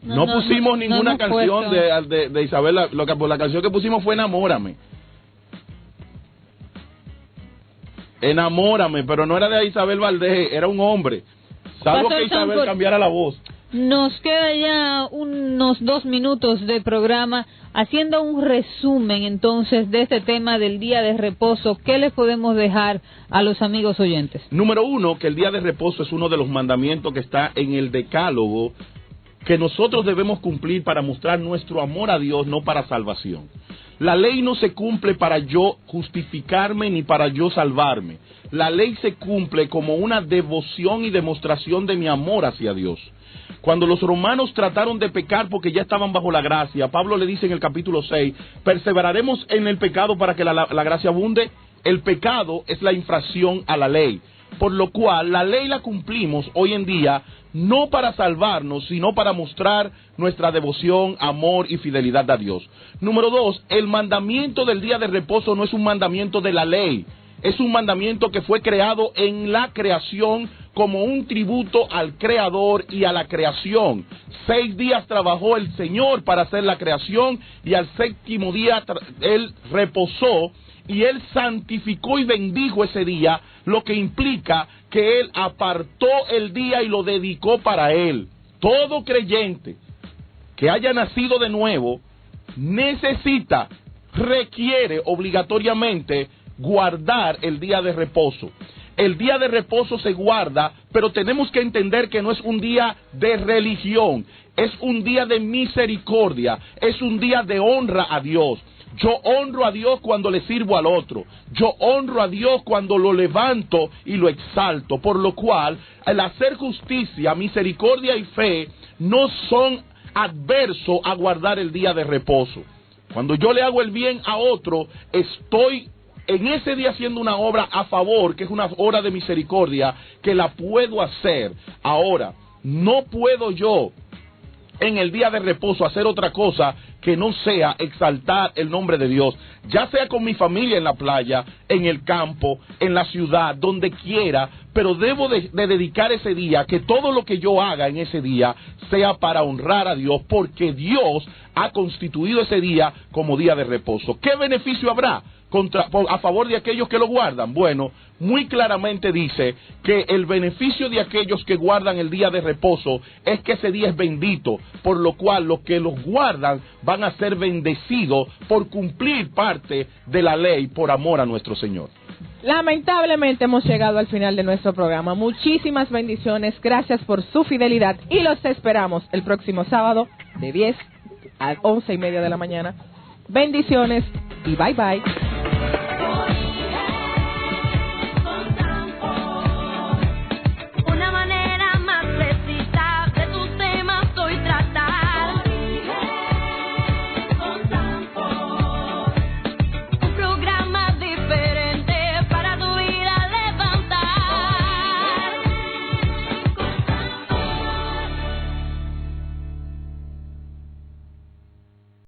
No pusimos ninguna canción de Isabel, la canción que pusimos fue Enamórame. Enamórame, pero no era de Isabel Valdés, era un hombre. Salvo que Isabel cambiara la voz. Nos queda ya unos 2 minutos de programa, haciendo un resumen entonces de este tema del día de reposo. ¿Qué les podemos dejar a los amigos oyentes? Número 1, que el día de reposo es uno de los mandamientos que está en el decálogo que nosotros debemos cumplir para mostrar nuestro amor a Dios, no para salvación. La ley no se cumple para yo justificarme ni para yo salvarme. La ley se cumple como una devoción y demostración de mi amor hacia Dios. Cuando los romanos trataron de pecar porque ya estaban bajo la gracia, Pablo le dice en el capítulo 6, ¿perseveraremos en el pecado para que la gracia abunde? El pecado es la infracción a la ley, por lo cual la ley la cumplimos hoy en día no para salvarnos, sino para mostrar nuestra devoción, amor y fidelidad a Dios. Número 2, el mandamiento del día de reposo no es un mandamiento de la ley, es un mandamiento que fue creado en la creación como un tributo al Creador y a la creación. 6 días trabajó el Señor para hacer la creación y al 7º día Él reposó y Él santificó y bendijo ese día, lo que implica que Él apartó el día y lo dedicó para Él. Todo creyente que haya nacido de nuevo requiere obligatoriamente guardar el día de reposo. El día de reposo se guarda, pero tenemos que entender que no es un día de religión, es un día de misericordia, es un día de honra a Dios. Yo honro a Dios cuando le sirvo al otro, yo honro a Dios cuando lo levanto y lo exalto, por lo cual el hacer justicia, misericordia y fe no son adversos a guardar el día de reposo. Cuando yo le hago el bien a otro, estoy en ese día haciendo una obra a favor, que es una obra de misericordia, que la puedo hacer. Ahora, no puedo yo en el día de reposo hacer otra cosa que no sea exaltar el nombre de Dios, ya sea con mi familia en la playa, en el campo, en la ciudad, donde quiera, pero debo de dedicar ese día, que todo lo que yo haga en ese día sea para honrar a Dios, porque Dios ha constituido ese día como día de reposo. ¿Qué beneficio habrá a favor de aquellos que lo guardan? Bueno, muy claramente dice que el beneficio de aquellos que guardan el día de reposo es que ese día es bendito, por lo cual los que los guardan van a ser bendecidos por cumplir parte de la ley por amor a nuestro Señor. Lamentablemente hemos llegado al final de nuestro programa. Muchísimas bendiciones, gracias por su fidelidad y los esperamos el próximo sábado de 10 a 11:30 de la mañana. Bendiciones y bye bye.